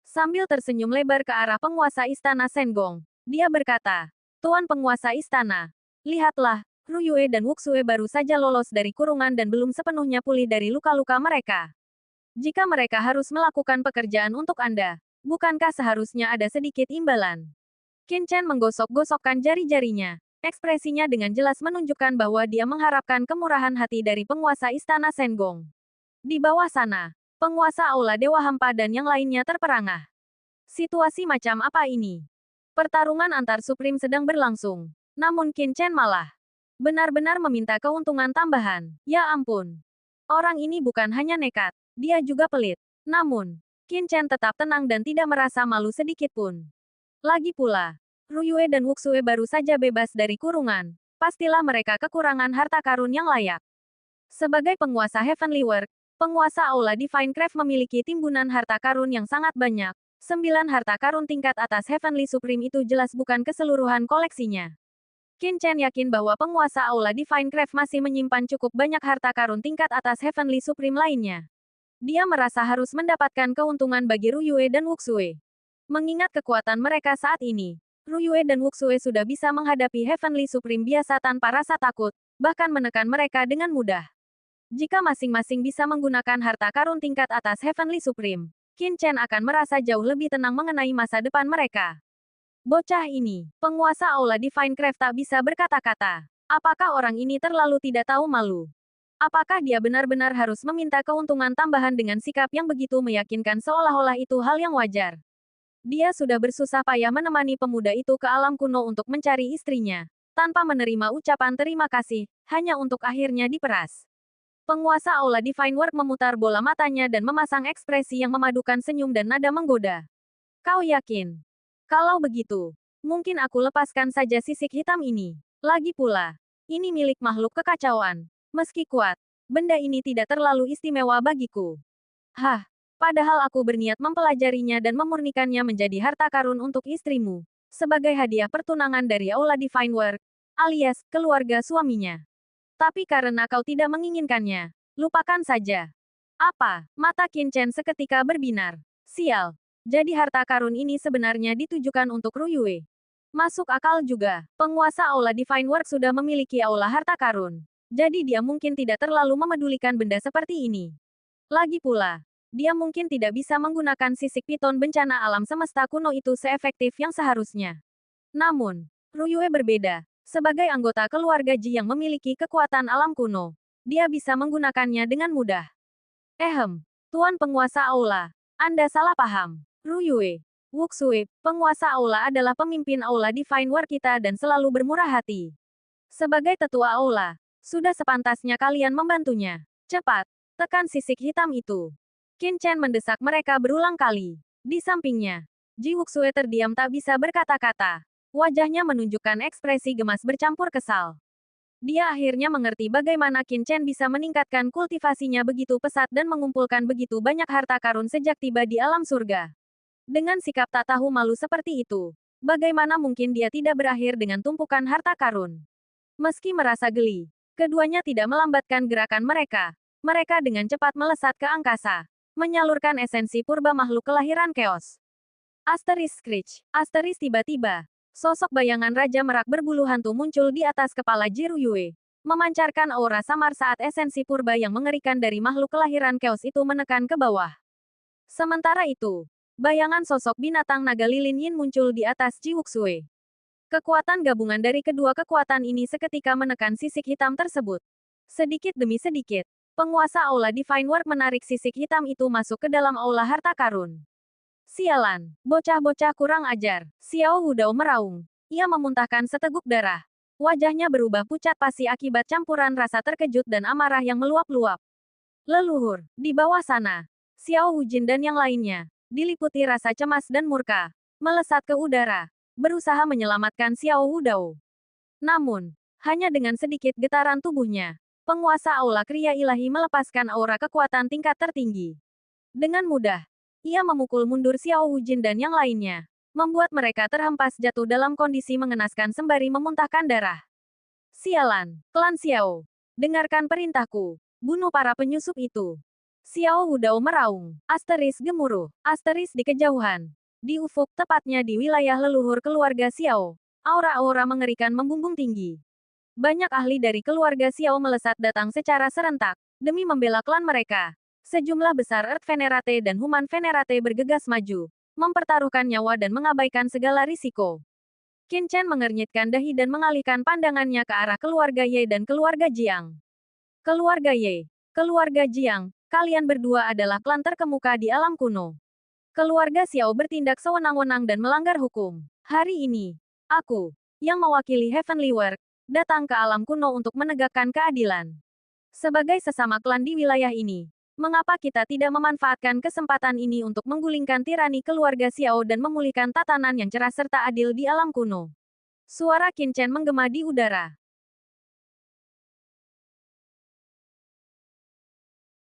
Sambil tersenyum lebar ke arah penguasa istana Senggong, dia berkata, Tuan penguasa istana, lihatlah, Ruyue dan Wuxue baru saja lolos dari kurungan dan belum sepenuhnya pulih dari luka-luka mereka. Jika mereka harus melakukan pekerjaan untuk Anda, bukankah seharusnya ada sedikit imbalan? Qin Chen menggosok-gosokkan jari-jarinya. Ekspresinya dengan jelas menunjukkan bahwa dia mengharapkan kemurahan hati dari penguasa istana Senggong. Di bawah sana, penguasa Aula Dewa Hampa dan yang lainnya terperangah. Situasi macam apa ini? Pertarungan antar Supreme sedang berlangsung. Namun Qin Chen malah benar-benar meminta keuntungan tambahan. Ya ampun. Orang ini bukan hanya nekat, dia juga pelit. Namun, Qin Chen tetap tenang dan tidak merasa malu sedikit pun. Lagi pula, Ruyue dan Wuxue baru saja bebas dari kurungan. Pastilah mereka kekurangan harta karun yang layak. Sebagai penguasa Heavenly World, penguasa Aula Divine Craft memiliki timbunan harta karun yang sangat banyak. 9 harta karun tingkat atas Heavenly Supreme itu jelas bukan keseluruhan koleksinya. Qin Chen yakin bahwa penguasa Aula Divine Craft masih menyimpan cukup banyak harta karun tingkat atas Heavenly Supreme lainnya. Dia merasa harus mendapatkan keuntungan bagi Ruyue dan Wuxue. Mengingat kekuatan mereka saat ini, Ruyue dan Wuxue sudah bisa menghadapi Heavenly Supreme biasa tanpa rasa takut, bahkan menekan mereka dengan mudah. Jika masing-masing bisa menggunakan harta karun tingkat atas Heavenly Supreme, Qin Chen akan merasa jauh lebih tenang mengenai masa depan mereka. Bocah ini, penguasa Aula Divine Craft tak bisa berkata-kata. Apakah orang ini terlalu tidak tahu malu? Apakah dia benar-benar harus meminta keuntungan tambahan dengan sikap yang begitu meyakinkan seolah-olah itu hal yang wajar? Dia sudah bersusah payah menemani pemuda itu ke alam kuno untuk mencari istrinya, tanpa menerima ucapan terima kasih, hanya untuk akhirnya diperas. Penguasa Aula Divine Work memutar bola matanya dan memasang ekspresi yang memadukan senyum dan nada menggoda. Kau yakin? Kalau begitu, mungkin aku lepaskan saja sisik hitam ini. Lagi pula, ini milik makhluk kekacauan. Meski kuat, benda ini tidak terlalu istimewa bagiku. Hah, padahal aku berniat mempelajarinya dan memurnikannya menjadi harta karun untuk istrimu, sebagai hadiah pertunangan dari Aula Divine Work, alias keluarga suaminya. Tapi karena kau tidak menginginkannya, lupakan saja. Apa? Mata Qin Chen seketika berbinar. Sial. Jadi harta karun ini sebenarnya ditujukan untuk Ruyue. Masuk akal juga. Penguasa Aula Divine Work sudah memiliki aula harta karun. Jadi dia mungkin tidak terlalu memedulikan benda seperti ini. Lagi pula, dia mungkin tidak bisa menggunakan sisik piton bencana alam semesta kuno itu seefektif yang seharusnya. Namun, Ruyue berbeda. Sebagai anggota keluarga Ji yang memiliki kekuatan alam kuno, dia bisa menggunakannya dengan mudah. Tuan penguasa aula, Anda salah paham. Ruyue, Wuxue, penguasa aula adalah pemimpin aula Divine War kita dan selalu bermurah hati. Sebagai tetua aula, sudah sepantasnya kalian membantunya. Cepat, tekan sisik hitam itu. Qin Chen mendesak mereka berulang kali. Di sampingnya, Ji Wuxue terdiam tak bisa berkata-kata. Wajahnya menunjukkan ekspresi gemas bercampur kesal. Dia akhirnya mengerti bagaimana Qin Chen bisa meningkatkan kultivasinya begitu pesat dan mengumpulkan begitu banyak harta karun sejak tiba di alam surga. Dengan sikap tak tahu malu seperti itu, bagaimana mungkin dia tidak berakhir dengan tumpukan harta karun? Meski merasa geli, keduanya tidak melambatkan gerakan mereka. Mereka dengan cepat melesat ke angkasa, menyalurkan esensi purba makhluk kelahiran Chaos. Asteris Screech. Asteris tiba-tiba. Sosok bayangan Raja Merak berbulu hantu muncul di atas kepala Ji Ruyue, memancarkan aura samar saat esensi purba yang mengerikan dari makhluk kelahiran Chaos itu menekan ke bawah. Sementara itu, bayangan sosok binatang naga lilin Yin muncul di atas Ji Wuxue. Kekuatan gabungan dari kedua kekuatan ini seketika menekan sisik hitam tersebut. Sedikit demi sedikit, penguasa aula Divine Work menarik sisik hitam itu masuk ke dalam aula harta karun. Sialan, bocah-bocah kurang ajar. Xiao Wudao meraung. Ia memuntahkan seteguk darah. Wajahnya berubah pucat pasi akibat campuran rasa terkejut dan amarah yang meluap-luap. Leluhur, di bawah sana. Xiao Wujin dan yang lainnya, diliputi rasa cemas dan murka, melesat ke udara, berusaha menyelamatkan Xiao Wudao. Namun, hanya dengan sedikit getaran tubuhnya, penguasa aula kriya ilahi melepaskan aura kekuatan tingkat tertinggi. Dengan mudah, ia memukul mundur Xiao Wujin dan yang lainnya, membuat mereka terhempas jatuh dalam kondisi mengenaskan sembari memuntahkan darah. Sialan, klan Xiao. Dengarkan perintahku. Bunuh para penyusup itu. Xiao Wudao meraung. Asteris gemuruh. Asteris di kejauhan. Di ufuk, tepatnya di wilayah leluhur keluarga Xiao, aura-aura mengerikan membumbung tinggi. Banyak ahli dari keluarga Xiao melesat datang secara serentak, demi membela klan mereka. Sejumlah besar Earth Venerate dan Human Venerate bergegas maju, mempertaruhkan nyawa dan mengabaikan segala risiko. Qin Chen mengernyitkan dahi dan mengalihkan pandangannya ke arah keluarga Ye dan keluarga Jiang. Keluarga Ye, keluarga Jiang, kalian berdua adalah klan terkemuka di alam kuno. Keluarga Xiao bertindak sewenang-wenang dan melanggar hukum. Hari ini, aku, yang mewakili Heavenly Work, datang ke alam kuno untuk menegakkan keadilan. Sebagai sesama klan di wilayah ini, mengapa kita tidak memanfaatkan kesempatan ini untuk menggulingkan tirani keluarga Xiao dan memulihkan tatanan yang cerah serta adil di alam kuno? Suara Qin Chen menggema di udara.